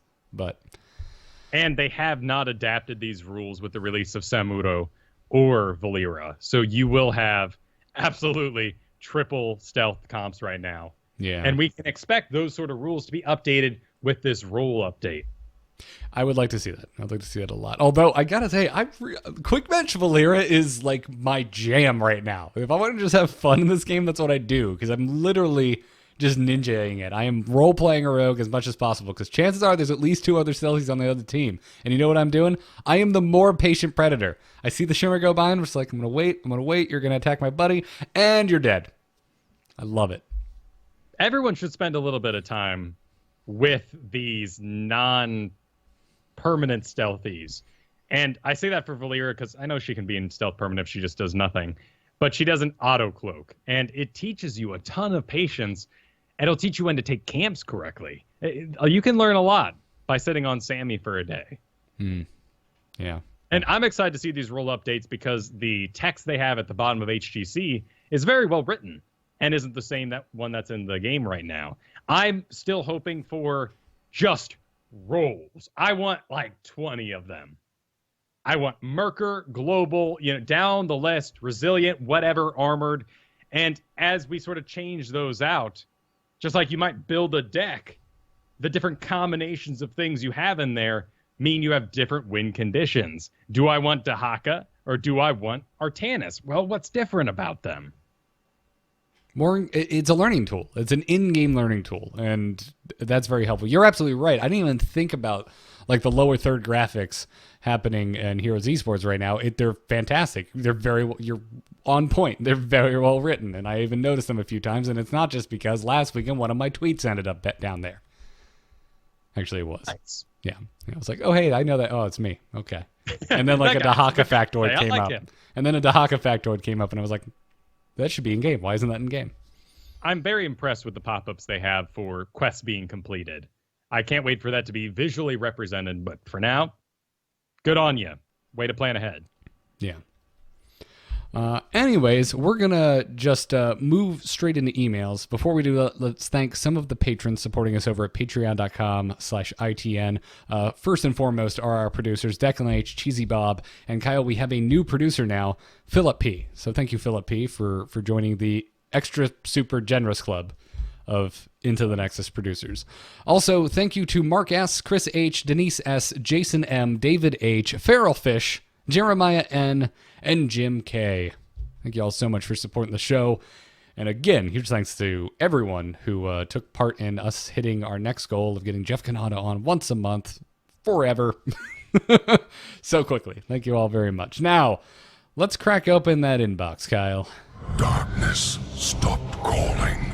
And they have not adapted these rules with the release of Samuro or Valeera. So you will have absolutely triple stealth comps right now.
Yeah.
And we can expect those sort of rules to be updated with this role update.
I would like to see that. I'd like to see it a lot. Although, I gotta say, Quick Match Valeera is like my jam right now. If I want to just have fun in this game, that's what I do. Because I'm literally just ninjaing it. I am role-playing a rogue as much as possible. Because chances are there's at least 2 other stealthies on the other team. And you know what I'm doing? I am the more patient predator. I see the shimmer go by and I'm just like, I'm going to wait. You're going to attack my buddy. And you're dead. I love it.
Everyone should spend a little bit of time with these non-permanent stealthies. And I say that for Valeera because I know she can be in stealth permanent if she just does nothing. But she doesn't auto-cloak. And it teaches you a ton of patience. And it'll teach you when to take camps correctly. You can learn a lot by sitting on Sammy for a day.
Yeah.
And I'm excited to see these role updates because the text they have at the bottom of HGC is very well written and isn't the same one that's in the game right now. I'm still hoping for just roles. I want like 20 of them. I want Merker, Global, down the list, Resilient, whatever, Armored. And as we sort of change those out, just like you might build a deck, the different combinations of things you have in there mean you have different win conditions. Do I want Dahaka or do I want Artanis? Well, what's different about them?
It's a learning tool. It's an in-game learning tool, and that's very helpful. You're absolutely right. I didn't even think about like the lower third graphics happening in Heroes Esports right now. They're fantastic. You're on point. They're very well written, and I even noticed them a few times. And it's not just because last weekend one of my tweets ended up down there. Actually, it was. Nice. Yeah. I was like, oh hey, I know that. Oh, it's me. Okay. And then like a Dahaka factoid came up, and then a Dahaka factoid came up, and I was like, that should be in game. Why isn't that in game?
I'm very impressed with the pop-ups they have for quests being completed. I can't wait for that to be visually represented, but for now, good on you. Way to plan ahead.
Yeah. Anyways, we're going to just move straight into emails. Before we do that, let's thank some of the patrons supporting us over at patreon.com/ITN. First and foremost are our producers, Declan H, Cheesy Bob, and Kyle. We have a new producer now, Philip P. So thank you, Philip P, for joining the extra super generous club of Into the Nexus producers. Also, thank you to Mark S, Chris H, Denise S, Jason M, David H, Feral Fish, Jeremiah N, and Jim K. Thank you all so much for supporting the show. And again, huge thanks to everyone who took part in us hitting our next goal of getting Jeff Kanata on once a month forever. So quickly. Thank you all very much. Now, let's crack open that inbox, Kyle.
Darkness stopped calling.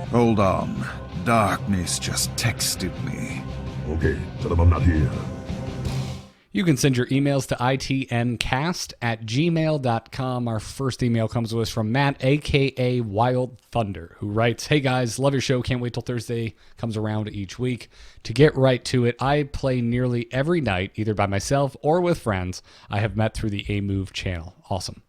Hold on. Darkness just texted me.
Okay, tell him I'm not here.
You can send your emails to itncast@gmail.com. Our first email comes to us from Matt, a.k.a. Wild Thunder, who writes, hey guys, love your show. Can't wait till Thursday comes around each week. To get right to it, I play nearly every night, either by myself or with friends I have met through the A-Move channel. Awesome.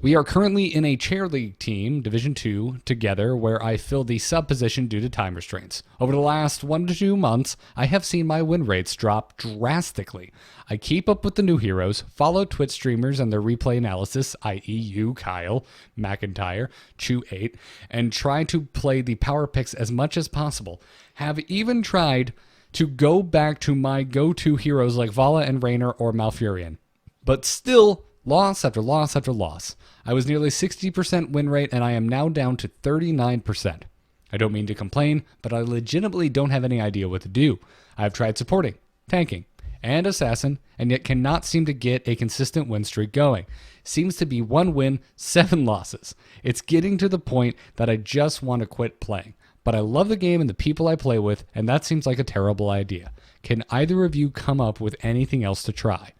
We are currently in a chair league team, Division 2, together, where I fill the sub position due to time restraints. Over the last 1 to 2 months, I have seen my win rates drop drastically. I keep up with the new heroes, follow Twitch streamers and their replay analysis, i.e. you, Kyle, McIntyre, Chew8, and try to play the power picks as much as possible. Have even tried to go back to my go-to heroes like Vala and Raynor or Malfurion. But still, loss after loss after loss. I was nearly 60% win rate, and I am now down to 39%. I don't mean to complain, but I legitimately don't have any idea what to do. I've tried supporting, tanking, and assassin, and yet cannot seem to get a consistent win streak going. Seems to be 1 win, 7 losses. It's getting to the point that I just want to quit playing. But I love the game and the people I play with, and that seems like a terrible idea. Can either of you come up with anything else to try?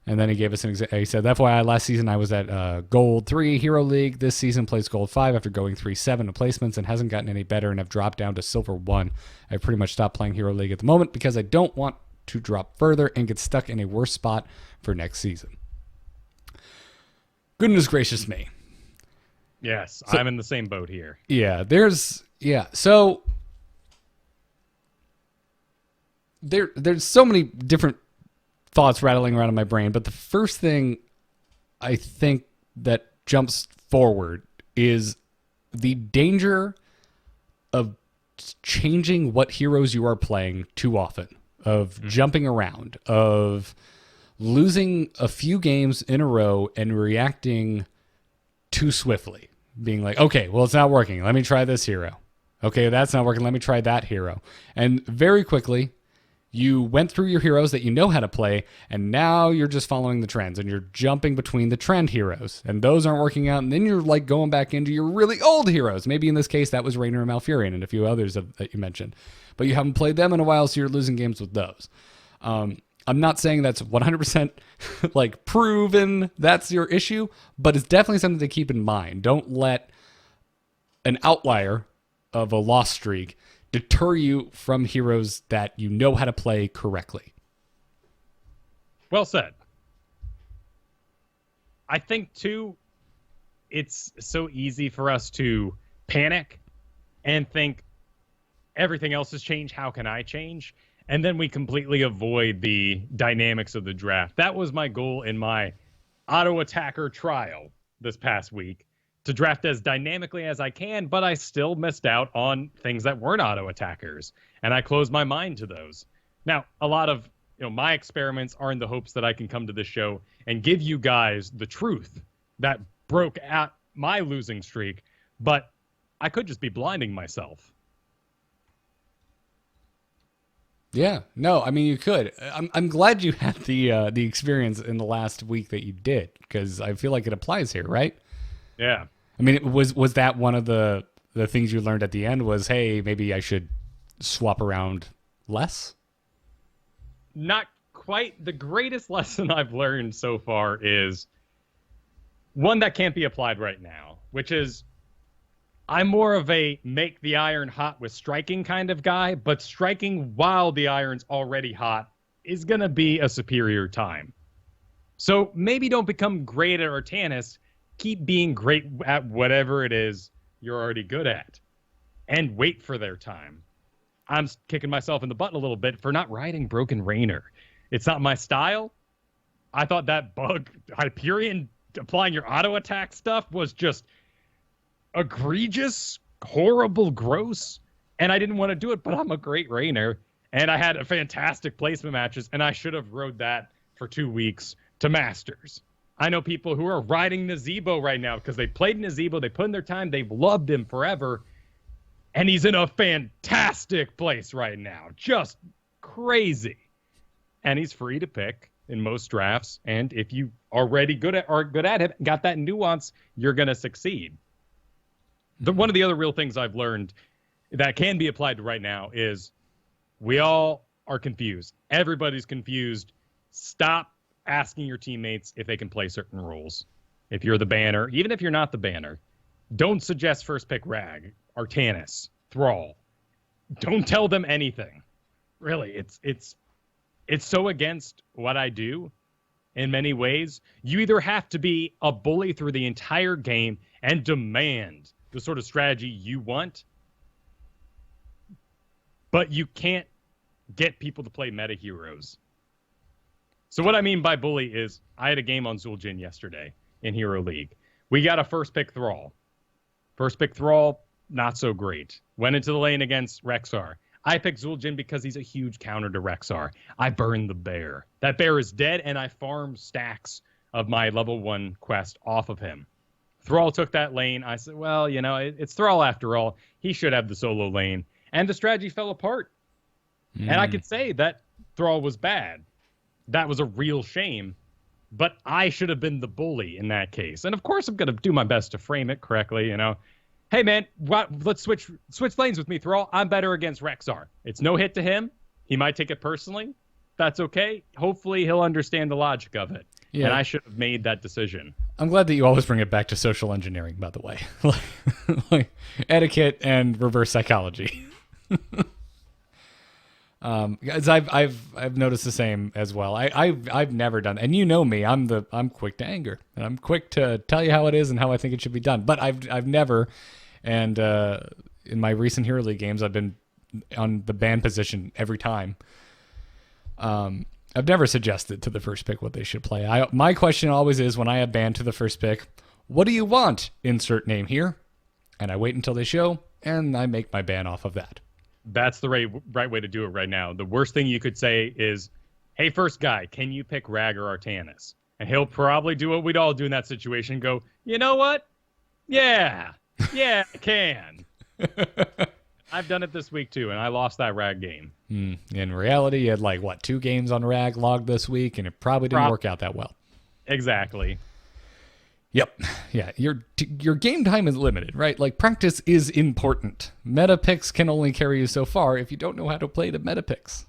And then he gave us an example. He said, FYI, last season I was at Gold 3 Hero League. This season plays Gold 5 after going 3-7 in placements and hasn't gotten any better, and I've dropped down to Silver 1. I've pretty much stopped playing Hero League at the moment because I don't want to drop further and get stuck in a worse spot for next season. Goodness gracious me.
Yes, so, I'm in the same boat here.
So there's so many different thoughts rattling around in my brain, but the first thing I think that jumps forward is the danger of changing what heroes you are playing too often, of jumping around, of losing a few games in a row and reacting too swiftly, being like, okay, well, it's not working. Let me try this hero. Okay, that's not working. Let me try that hero. And very quickly, you went through your heroes that you know how to play, and now you're just following the trends, and you're jumping between the trend heroes, and those aren't working out, and then you're like going back into your really old heroes. Maybe in this case, that was Raynor and Malfurion and a few others that you mentioned. But you haven't played them in a while, so you're losing games with those. I'm not saying that's 100% like proven that's your issue, but it's definitely something to keep in mind. Don't let an outlier of a loss streak deter you from heroes that you know how to play correctly.
Well said. I think, too, it's so easy for us to panic and think everything else has changed. How can I change? And then we completely avoid the dynamics of the draft. That was my goal in my auto attacker trial this past week, to draft as dynamically as I can, but I still missed out on things that weren't auto attackers, and I closed my mind to those. Now, a lot of my experiments are in the hopes that I can come to this show and give you guys the truth that broke out my losing streak, but I could just be blinding myself.
Yeah, no, I mean, you could. I'm glad you had the experience in the last week that you did, because I feel like it applies here, right?
Yeah.
I mean, was that one of the things you learned at the end was, hey, maybe I should swap around less?
Not quite. The greatest lesson I've learned so far is one that can't be applied right now, which is I'm more of a make the iron hot with striking kind of guy, but striking while the iron's already hot is going to be a superior time. So maybe don't become great at Artanis. Keep being great at whatever it is you're already good at and wait for their time. I'm kicking myself in the butt a little bit for not riding Broken Raynor. It's not my style. I thought that bug, Hyperion, applying your auto attack stuff was just egregious, horrible, gross, and I didn't want to do it, but I'm a great Raynor, and I had a fantastic placement matches, and I should have rode that for 2 weeks to Masters. I know people who are riding Nazebo right now because they played Nazebo, they put in their time, they've loved him forever, and he's in a fantastic place right now. Just crazy. And he's free to pick in most drafts, and if you are already good at it, got that nuance, you're going to succeed. One of the other real things I've learned that can be applied to right now is we all are confused. Everybody's confused. Stop asking your teammates if they can play certain roles. If you're the banner, even if you're not the banner, don't suggest first pick Rag, Artanis, Thrall. Don't tell them anything. Really, it's so against what I do in many ways. You either have to be a bully through the entire game and demand the sort of strategy you want, but you can't get people to play meta heroes. So what I mean by bully is I had a game on Zul'jin yesterday in Hero League. We got a first pick Thrall. First pick Thrall, not so great. Went into the lane against Rexxar. I picked Zul'jin because he's a huge counter to Rexxar. I burned the bear. That bear is dead, and I farmed stacks of my level 1 quest off of him. Thrall took that lane. I said, well, it's Thrall after all. He should have the solo lane. And the strategy fell apart. And I could say that Thrall was bad. That was a real shame. But I should have been the bully in that case. And of course, I'm going to do my best to frame it correctly, Hey, man, let's switch lanes with me, Thrall. I'm better against Rexxar. It's no hit to him. He might take it personally. That's okay. Hopefully, he'll understand the logic of it. Yeah. And I should have made that decision.
I'm glad that you always bring it back to social engineering, by the way. like etiquette and reverse psychology. Guys, I've noticed the same as well. I've never done, and you know me, I'm quick to anger, and I'm quick to tell you how it is and how I think it should be done. But I've never, and in my recent Hero League games, I've been on the ban position every time. I've never suggested to the first pick what they should play. My question always is, when I have ban to the first pick, what do you want? Insert name here, and I wait until they show, and I make my ban off of that.
That's the right way to do it right now. The worst thing you could say is, hey, first guy, can you pick Rag or Artanis? And he'll probably do what we'd all do in that situation, go, you know what? Yeah, I can. I've done it this week too, and I lost that Rag game.
In reality, you had 2 games on Rag logged this week, and it probably didn't work out that well.
Exactly.
Yep. Yeah, your game time is limited, right? Practice is important. Meta picks can only carry you so far if you don't know how to play the meta picks.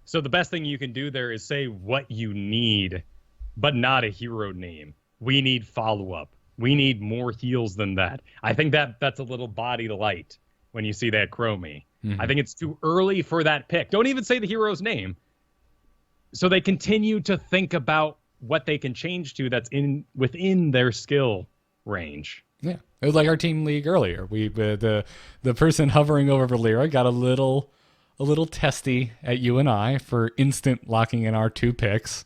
So the best thing you can do there is say what you need, but not a hero name. We need follow-up. We need more heals than that. I think that's a little body light when you see that Chromie. I think it's too early for that pick. Don't even say the hero's name. So they continue to think about what they can change to that's within their skill range.
Yeah, it was like our team league earlier. We the person hovering over Valeera got a little testy at you and I for instant locking in our 2 picks,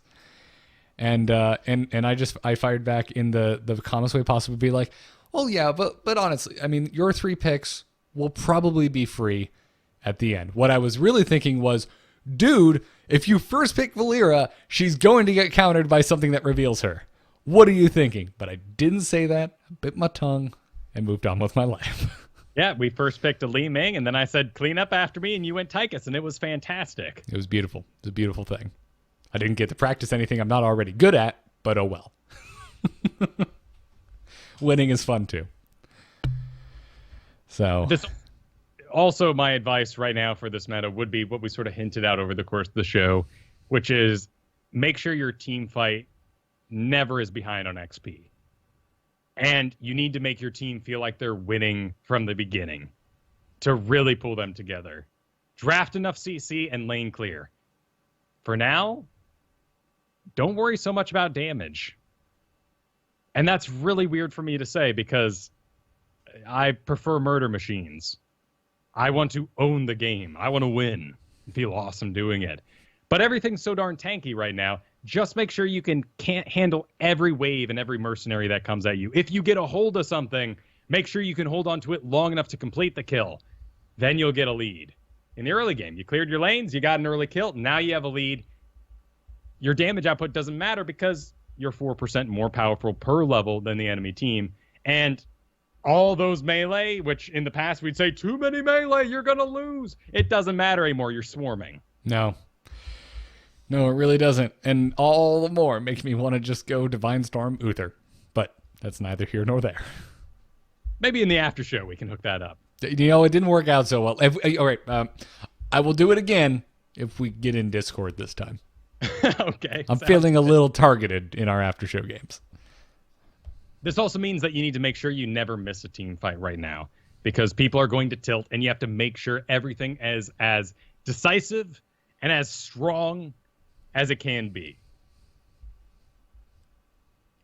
and I fired back in the calmest way possible, be like, well, yeah, but honestly, I mean, your 3 picks will probably be free at the end. What I was really thinking was, dude, if you first pick Valeera, she's going to get countered by something that reveals her. What are you thinking? But I didn't say that. I bit my tongue and moved on with my life.
Yeah, we first picked a Li Ming, and then I said, clean up after me, and you went Tychus, and it was fantastic.
It was beautiful. It was a beautiful thing. I didn't get to practice anything I'm not already good at, but oh well. Winning is fun, too. So...
Also, my advice right now for this meta would be what we sort of hinted out over the course of the show, which is make sure your team fight never is behind on XP. And you need to make your team feel like they're winning from the beginning to really pull them together. Draft enough CC and lane clear. For now, don't worry so much about damage. And that's really weird for me to say because I prefer murder machines. I want to own the game. I want to win. Feel awesome doing it. But everything's so darn tanky right now. Just make sure you can't handle every wave and every mercenary that comes at you. If you get a hold of something, make sure you can hold on to it long enough to complete the kill. Then you'll get a lead. In the early game, you cleared your lanes, you got an early kill, now you have a lead. Your damage output doesn't matter because you're 4% more powerful per level than the enemy team. And all those melee, which in the past we'd say, too many melee, you're going to lose. It doesn't matter anymore. You're swarming.
No, it really doesn't. And all the more makes me want to just go Divine Storm Uther. But that's neither here nor there.
Maybe in the after show we can hook that up.
It didn't work out so well. All right, I will do it again if we get in Discord this time.
Okay.
I'm feeling a little targeted in our after show games.
This also means that you need to make sure you never miss a team fight right now because people are going to tilt and you have to make sure everything is as decisive and as strong as it can be.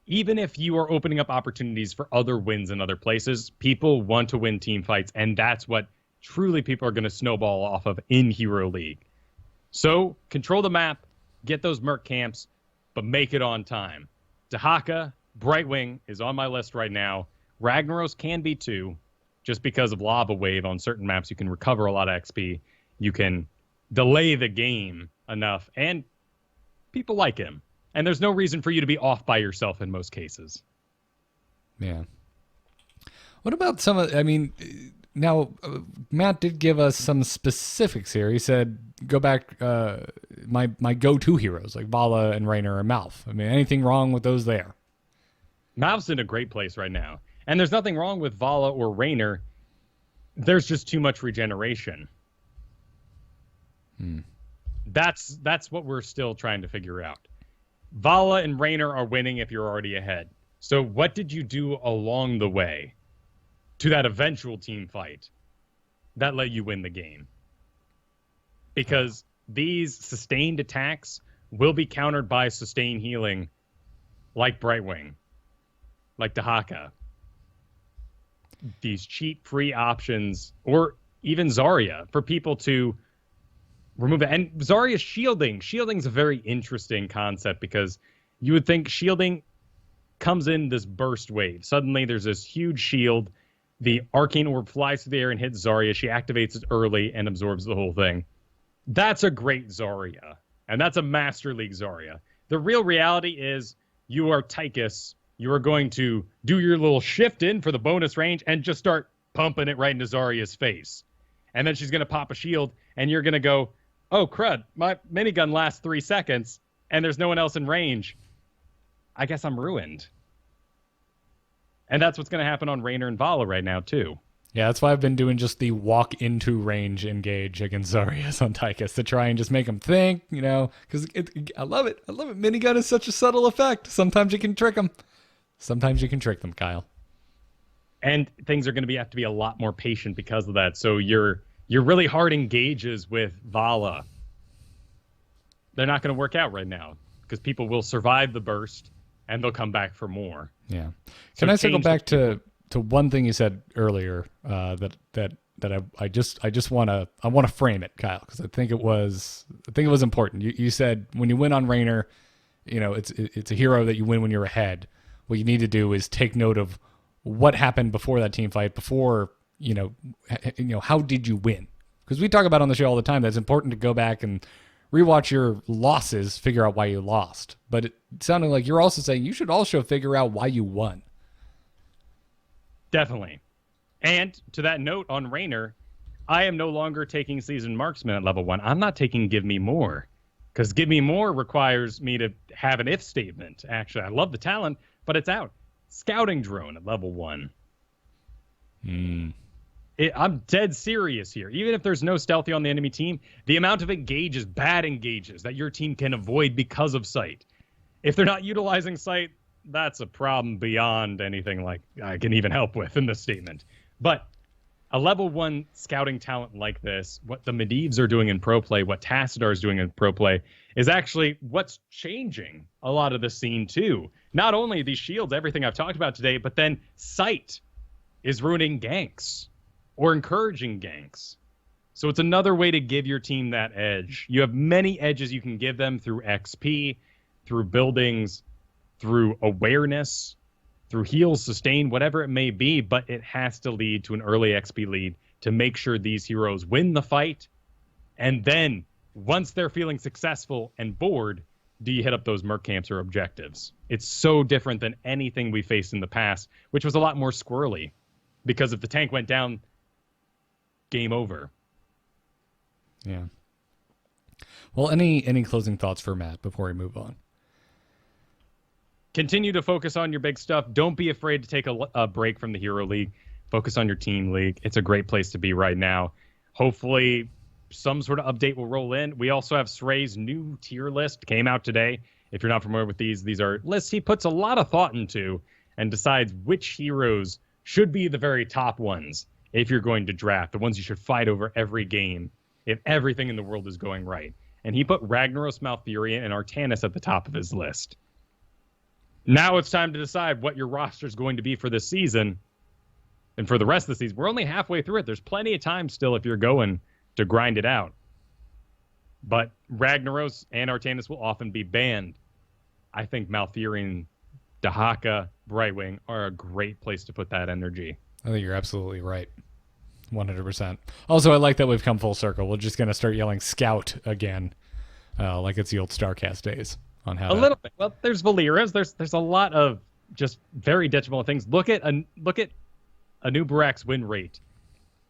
Even if you are opening up opportunities for other wins in other places, people want to win team fights, and that's what truly people are going to snowball off of in Hero League. So control the map, get those merc camps, but make it on time. Dahaka, Brightwing is on my list right now. Ragnaros can be too, just because of Lava Wave on certain maps. You can recover a lot of XP. You can delay the game enough, and people like him. And there's no reason for you to be off by yourself in most cases.
Yeah. What about some of, I mean, now Matt did give us some specifics here. He said, go back, my go-to heroes like Vala and Raynor and Malf. I mean, anything wrong with those there?
Malf's in a great place right now. And there's nothing wrong with Vala or Raynor. There's just too much regeneration. That's what we're still trying to figure out. Vala and Raynor are winning if you're already ahead. So what did you do along the way to that eventual team fight that let you win the game? Because these sustained attacks will be countered by sustained healing like Brightwing, like Dahaka. These cheat-free options, or even Zarya, for people to remove it. And Zarya's shielding. Shielding is a very interesting concept because you would think shielding comes in this burst wave. Suddenly there's this huge shield. The arcane orb flies through the air and hits Zarya. She activates it early and absorbs the whole thing. That's a great Zarya. And that's a Master League Zarya. The real reality is you are Tychus. You are going to do your little shift in for the bonus range and just start pumping it right into Zarya's face. And then she's going to pop a shield and you're going to go, oh, crud, my minigun lasts 3 seconds and there's no one else in range. I guess I'm ruined. And that's what's going to happen on Raynor and Vala right now, too.
Yeah, that's why I've been doing just the walk into range engage against Zarya on Tychus to try and just make them think, you know, because I love it. I love it. Minigun is such a subtle effect. Sometimes you can trick them. Sometimes you can trick them, Kyle.
And things are going to have to be a lot more patient because of that. So your really hard engages with Vala, they're not going to work out right now because people will survive the burst and they'll come back for more.
Yeah. Can I circle back to one thing you said earlier that I just want to frame it, Kyle, because I think it was important. You said when you win on Raynor, you know, it's a hero that you win when you're ahead. What you need to do is take note of what happened before that team fight, before, you know, how did you win? Because we talk about on the show all the time that it's important to go back and rewatch your losses, figure out why you lost. But it sounded like you're also saying you should also figure out why you won.
Definitely. And to that note on Raynor, I am no longer taking Seasoned Marksman at level 1. I'm not taking Give Me More. Because Give Me More requires me to have an if statement. Actually, I love the talent, but it's out. Scouting Drone at level 1. I'm dead serious here. Even if there's no stealthy on the enemy team, the amount of engages, bad engages, that your team can avoid because of sight. If they're not utilizing sight, that's a problem beyond anything like I can even help with in this statement. But a level 1 scouting talent like this, what the Medivhs are doing in pro play, what Tassadar is doing in pro play, is actually what's changing a lot of the scene too. Not only these shields, everything I've talked about today, but then sight is ruining ganks or encouraging ganks. So it's another way to give your team that edge. You have many edges you can give them through XP, through buildings, through awareness, through heals, sustain, whatever it may be, but it has to lead to an early XP lead to make sure these heroes win the fight. And then, once they're feeling successful and bored, do you hit up those merc camps or objectives? It's so different than anything we faced in the past, which was a lot more squirrely. Because if the tank went down, game over.
Yeah. Well, any closing thoughts for Matt before we move on?
Continue to focus on your big stuff. Don't be afraid to take a break from the Hero League. Focus on your team league. It's a great place to be right now. Hopefully, some sort of update will roll in. We also have Sray's new tier list. Came out today. If you're not familiar with these are lists he puts a lot of thought into and decides which heroes should be the very top ones if you're going to draft, the ones you should fight over every game if everything in the world is going right. And he put Ragnaros, Malfurion, and Artanis at the top of his list. Now it's time to decide what your roster is going to be for this season and for the rest of the season. We're only halfway through it. There's plenty of time still if you're going to grind it out. But Ragnaros and Artanis will often be banned. I think Malfurion, Dahaka, Brightwing are a great place to put that energy.
I think you're absolutely right. 100%. Also, I like that we've come full circle. We're just going to start yelling Scout again, like it's the old StarCast days. On how
a little bit. Well, there's Valera's. There's a lot of just very detrimental things. Look at Anubarak's win rate,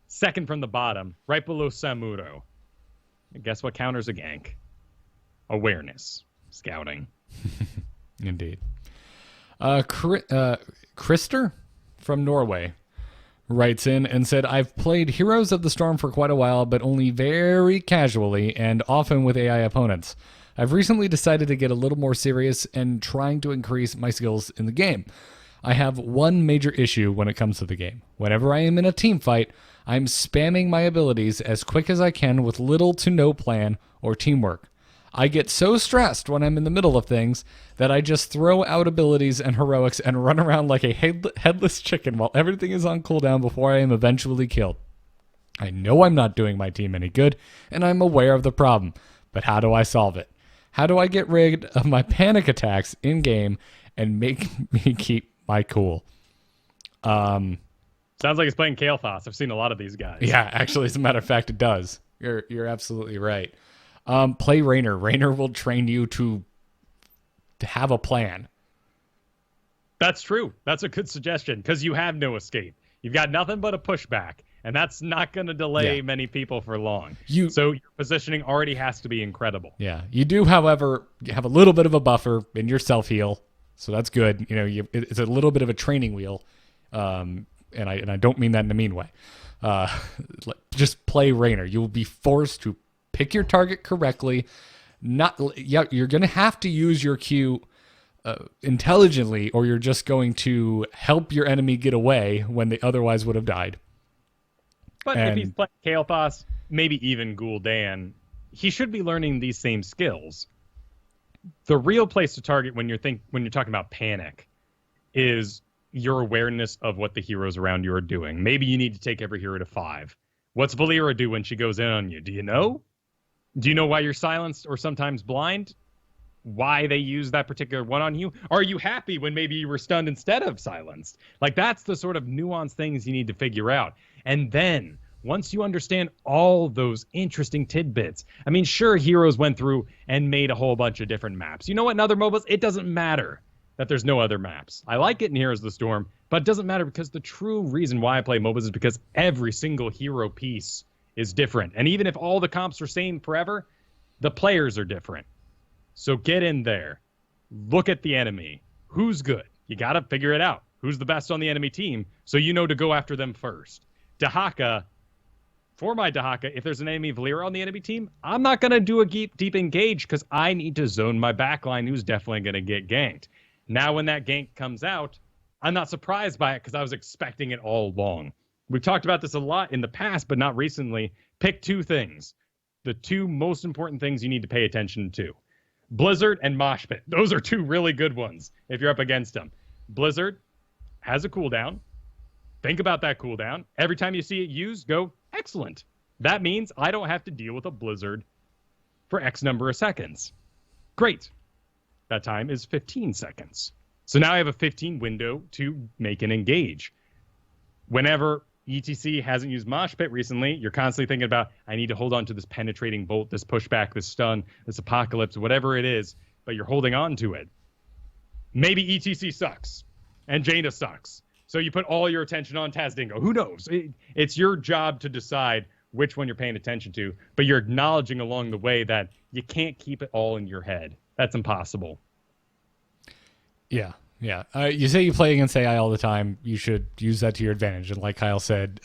second from the bottom, right below Samuro. And guess what counters a gank? Awareness. Scouting.
Indeed. Krister from Norway writes in and said, I've played Heroes of the Storm for quite a while, but only very casually and often with AI opponents. I've recently decided to get a little more serious and trying to increase my skills in the game. I have one major issue when it comes to the game. Whenever I am in a team fight, I'm spamming my abilities as quick as I can with little to no plan or teamwork. I get so stressed when I'm in the middle of things that I just throw out abilities and heroics and run around like a headless chicken while everything is on cooldown before I am eventually killed. I know I'm not doing my team any good, and I'm aware of the problem, but how do I solve it? How do I get rid of my panic attacks in-game and make me keep my cool?
Sounds like he's playing Kael'thas. I've seen a lot of these guys.
Yeah, actually, as a matter of fact, it does. You're absolutely right. Play Raynor. Raynor will train you to have a plan.
That's true. That's a good suggestion because you have no escape. You've got nothing but a pushback, and that's not going to delay many people for long. So your positioning already has to be incredible.
Yeah. You do, however, have a little bit of a buffer in your self-heal, so that's good. You know, it's a little bit of a training wheel, and I don't mean that in a mean way. Just play Raynor. You will be forced to pick your target correctly. You're going to have to use your Q intelligently, or you're just going to help your enemy get away when they otherwise would have died.
But if he's playing Kael'thas, maybe even Gul'dan, he should be learning these same skills. The real place to target when you're talking about panic is your awareness of what the heroes around you are doing. Maybe you need to take every hero to 5. What's Valeera do when she goes in on you? Do you know? Do you know why you're silenced or sometimes blind? Why they use that particular one on you? Are you happy when maybe you were stunned instead of silenced? Like, that's the sort of nuanced things you need to figure out. And then, once you understand all those interesting tidbits, I mean, sure, Heroes went through and made a whole bunch of different maps. You know what, in other MOBAs, it doesn't matter that there's no other maps. I like it in Heroes of the Storm, but it doesn't matter because the true reason why I play MOBAs is because every single hero piece is different. And even if all the comps are same forever, the players are different. So get in there. Look at the enemy. Who's good? You got to figure it out. Who's the best on the enemy team so you know to go after them first. Dahaka, for my Dahaka, if there's an enemy Valeera on the enemy team, I'm not going to do a deep engage because I need to zone my backline who's definitely going to get ganked. Now when that gank comes out, I'm not surprised by it because I was expecting it all along. We've talked about this a lot in the past, but not recently. Pick 2 things. The 2 most important things you need to pay attention to. Blizzard and Mosh Pit. Those are 2 really good ones if you're up against them. Blizzard has a cooldown. Think about that cooldown. Every time you see it used, go, excellent. That means I don't have to deal with a Blizzard for X number of seconds. Great. That time is 15 seconds. So now I have a 15 window to make an engage. Whenever ETC hasn't used Mosh Pit recently, you're constantly thinking about, I need to hold on to this penetrating bolt, this pushback, this stun, this apocalypse, whatever it is, but you're holding on to it. Maybe ETC sucks, and Jaina sucks. So you put all your attention on Tazdingo. Who knows? It's your job to decide which one you're paying attention to, but you're acknowledging along the way that you can't keep it all in your head. That's impossible.
Yeah. Yeah. You say you play against AI all the time. You should use that to your advantage. And like Kyle said,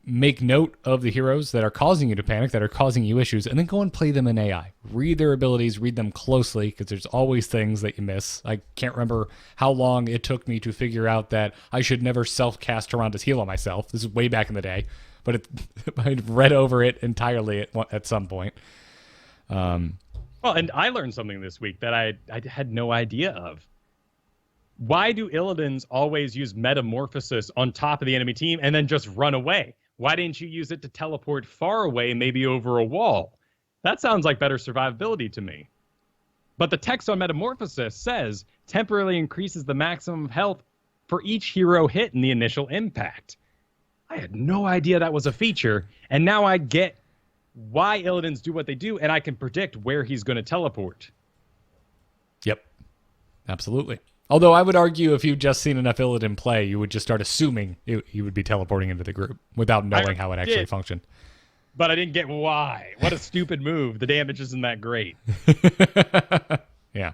make note of the heroes that are causing you to panic, that are causing you issues, and then go and play them in AI. Read their abilities, read them closely, because there's always things that you miss. I can't remember how long it took me to figure out that I should never self-cast Taranda's heal on myself. This is way back in the day, but I read over it entirely at some point.
Well, and I learned something this week that I had no idea of. Why do Illidan's always use Metamorphosis on top of the enemy team and then just run away? Why didn't you use it to teleport far away, maybe over a wall? That sounds like better survivability to me. But the text on Metamorphosis says temporarily increases the maximum health for each hero hit in the initial impact. I had no idea that was a feature, and now I get why Illidan's do what they do, and I can predict where he's going to teleport.
Yep. Absolutely. Although I would argue if you'd just seen enough Illidan play, you would just start assuming you would be teleporting into the group without knowing how it actually functioned.
But I didn't get why. What a stupid move. The damage isn't that great.
Yeah.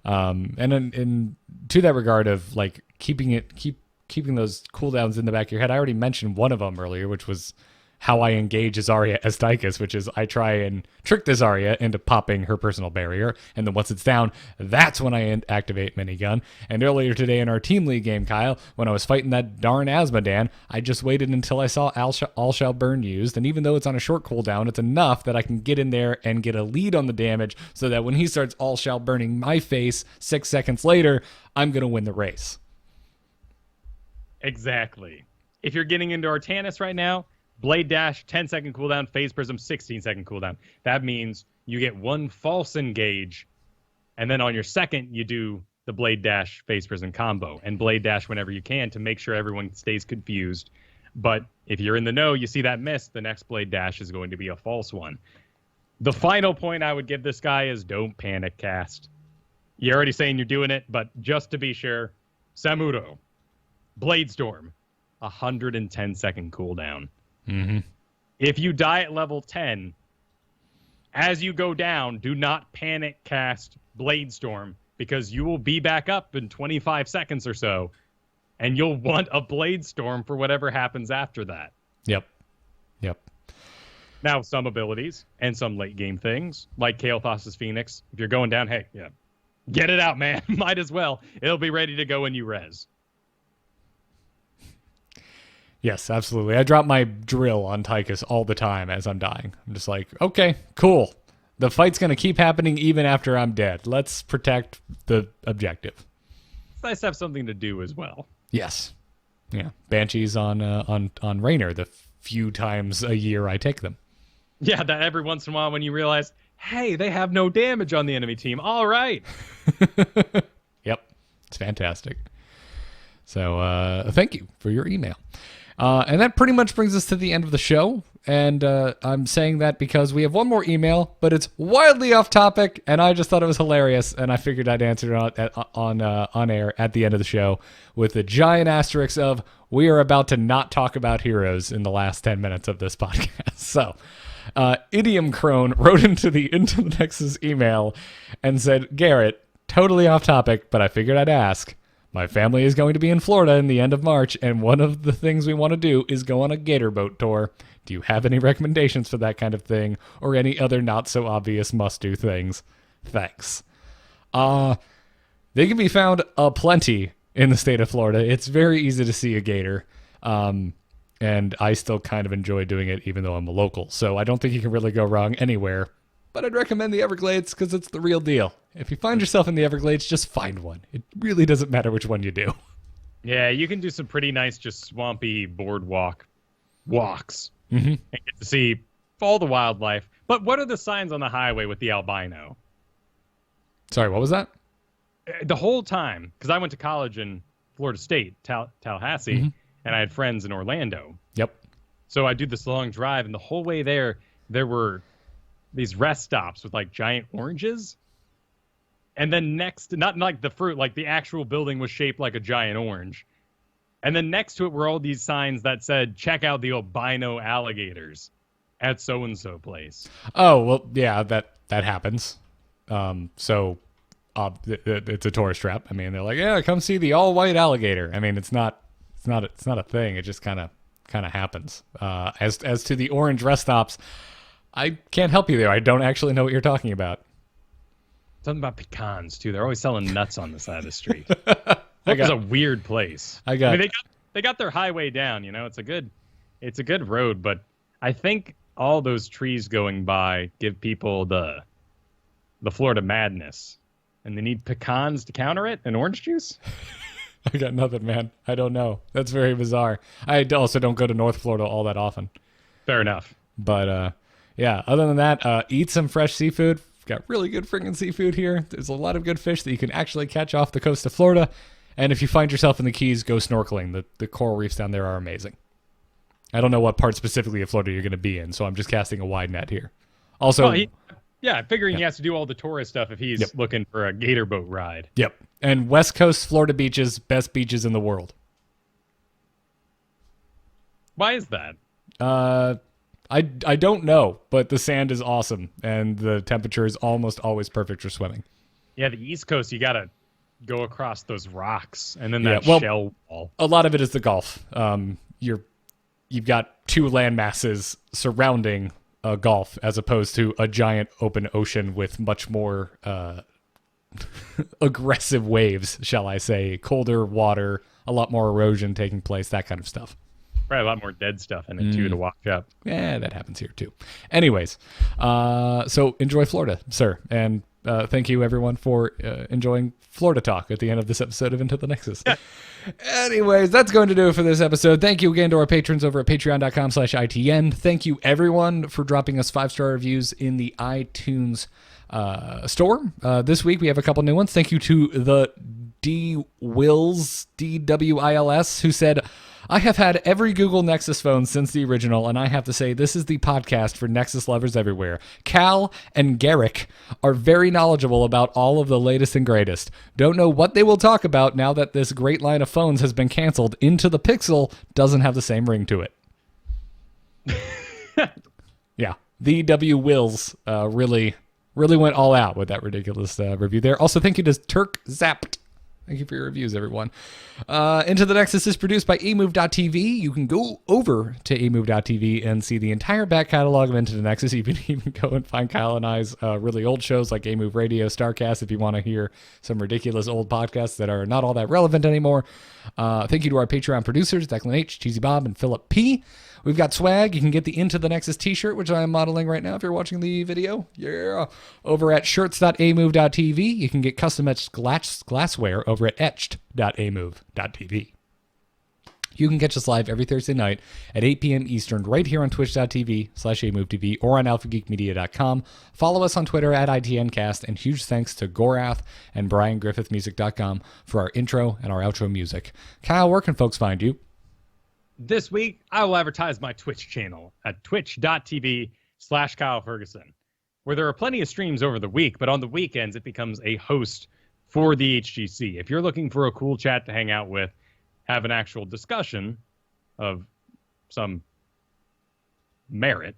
And in to that regard of like keeping those cooldowns in the back of your head, I already mentioned one of them earlier, which was how I engage Zarya as Tychus, which is I try and trick the Zarya into popping her personal barrier, and then once it's down, that's when I activate minigun. And earlier today in our team league game, Kyle, when I was fighting that darn Asmodan, I just waited until I saw All Shall Burn used, and even though it's on a short cooldown, it's enough that I can get in there and get a lead on the damage so that when he starts All Shall Burning my face 6 seconds later, I'm going to win the race.
Exactly. If you're getting into Artanis right now, Blade Dash, 10-second cooldown. Phase Prism, 16-second cooldown. That means you get one false engage, and then on your second, you do the Blade Dash, Phase Prism combo, and Blade Dash whenever you can to make sure everyone stays confused. But if you're in the know, you see that miss, the next Blade Dash is going to be a false one. The final point I would give this guy is don't panic cast. You're already saying you're doing it, but just to be sure, Samuro, Blade Storm, 110-second cooldown.
Mm-hmm.
If you die at level 10, as you go down, do not panic cast Blade Storm because you will be back up in 25 seconds or so, and you'll want a Blade Storm for whatever happens after that.
Yep.
Now, some abilities and some late game things, like Kael'thas's Phoenix, if you're going down, hey, yeah, get it out, man. Might as well. It'll be ready to go when you res.
Yes, absolutely. I drop my drill on Tychus all the time as I'm dying. I'm just like, okay, cool. The fight's going to keep happening even after I'm dead. Let's protect the objective.
It's nice to have something to do as well.
Yes. Yeah. Banshees on Raynor the few times a year I take them.
Yeah, that every once in a while when you realize, hey, they have no damage on the enemy team. All right.
Yep. It's fantastic. So thank you for your email. And that pretty much brings us to the end of the show. And I'm saying that because we have one more email, but it's wildly off topic, and I just thought it was hilarious, and I figured I'd answer it on air at the end of the show with the giant asterisk of we are about to not talk about heroes in the last 10 minutes of this podcast. So Idiom Crone wrote into the Nexus email and said, Garrett, totally off topic, but I figured I'd ask. My family is going to be in Florida in the end of March, and one of the things we want to do is go on a gator boat tour. Do you have any recommendations for that kind of thing, or any other not-so-obvious must-do things? Thanks. They can be found aplenty in the state of Florida. It's very easy to see a gator, and I still kind of enjoy doing it, even though I'm a local. So I don't think you can really go wrong anywhere. But I'd recommend the Everglades because it's the real deal. If you find yourself in the Everglades, just find one. It really doesn't matter which one you do.
Yeah, you can do some pretty nice, just swampy boardwalk walks
Mm-hmm.
and get to see all the wildlife. But what are the signs on the highway with the albino?
Sorry, what was that?
The whole time, because I went to college in Florida State, Tallahassee, and I had friends in Orlando.
Yep.
So I do this long drive, and the whole way there were these rest stops with like giant oranges. And then next, not like the fruit, like the actual building was shaped like a giant orange. And then next to it were all these signs that said, check out the albino alligators at so-and-so place.
Oh, well, yeah, that happens. It's a tourist trap. I mean, they're like, yeah, come see the all-white alligator. I mean, it's not a thing. It just kind of happens. As to the orange rest stops, I can't help you there. I don't actually know what you're talking about.
Something about pecans, too. They're always selling nuts on the side of the street. It's a weird place.
They
got their highway down, you know. It's a good road, but I think all those trees going by give people the Florida madness, and they need pecans to counter it and orange juice.
I got nothing, man. I don't know. That's very bizarre. I also don't go to North Florida all that often.
Fair enough.
But yeah, other than that, eat some fresh seafood. We've got really good friggin' seafood here. There's a lot of good fish that you can actually catch off the coast of Florida. And if you find yourself in the Keys, go snorkeling. The coral reefs down there are amazing. I don't know what part specifically of Florida you're going to be in, so I'm just casting a wide net here. Also,
Yeah, figuring he has to do all the tourist stuff if he's looking for a gator boat ride.
Yep. And West Coast Florida beaches, best beaches in the world.
Why is that?
I don't know, but the sand is awesome, and the temperature is almost always perfect for swimming.
Yeah, the East Coast, you got to go across those rocks and then that shell wall.
A lot of it is the Gulf. You've got two land masses surrounding a Gulf as opposed to a giant open ocean with much more aggressive waves, shall I say, colder water, a lot more erosion taking place, that kind of stuff.
Probably a lot more dead stuff in it, too, to wash up.
Yeah, that happens here, too. Anyways, so enjoy Florida, sir. And thank you, everyone, for enjoying Florida talk at the end of this episode of Into the Nexus. Anyways, that's going to do it for this episode. Thank you again to our patrons over at patreon.com/ITN. Thank you, everyone, for dropping us 5-star reviews in the iTunes store. This week, we have a couple new ones. Thank you to the D-Wills, D-W-I-L-S, who said, I have had every Google Nexus phone since the original, and I have to say this is the podcast for Nexus lovers everywhere. Cal and Garrett are very knowledgeable about all of the latest and greatest. Don't know what they will talk about now that this great line of phones has been canceled. Into the Pixel doesn't have the same ring to it. Yeah, the W Wills really went all out with that ridiculous review there. Also, thank you to Turk Zapped. Thank you for your reviews, everyone. Into the Nexus is produced by amove.tv. You can go over to amove.tv and see the entire back catalog of Into the Nexus. You can even go and find Kyle and I's really old shows like A-Move Radio, Starcast, if you want to hear some ridiculous old podcasts that are not all that relevant anymore. Thank you to our Patreon producers, Declan H., Cheesy Bob, and Philip P. We've got swag. You can get the Into the Nexus t-shirt, which I am modeling right now if you're watching the video. Yeah. Over at shirts.amove.tv. You can get custom etched glassware over at etched.amove.tv. You can catch us live every Thursday night at 8 p.m. Eastern right here on twitch.tv/amovetv or on alphageekmedia.com. Follow us on Twitter at ITNcast, and huge thanks to Gorath and BrianGriffithMusic.com for our intro and our outro music. Kyle, where can folks find you?
This week, I will advertise my Twitch channel at twitch.tv/Kyle Fergusson, where there are plenty of streams over the week, but on the weekends, it becomes a host for the HGC. If you're looking for a cool chat to hang out with, have an actual discussion of some merit,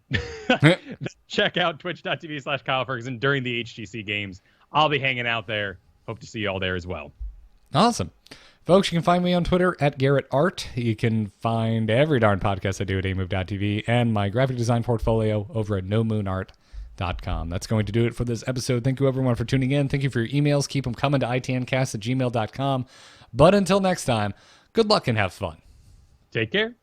check out twitch.tv/Kyle Fergusson during the HGC games. I'll be hanging out there. Hope to see you all there as well.
Awesome. Folks, you can find me on Twitter at Garrett Art. You can find every darn podcast I do at amove.tv and my graphic design portfolio over at nomoonart.com. That's going to do it for this episode. Thank you, everyone, for tuning in. Thank you for your emails. Keep them coming to itncast@gmail.com. But until next time, good luck and have fun.
Take care.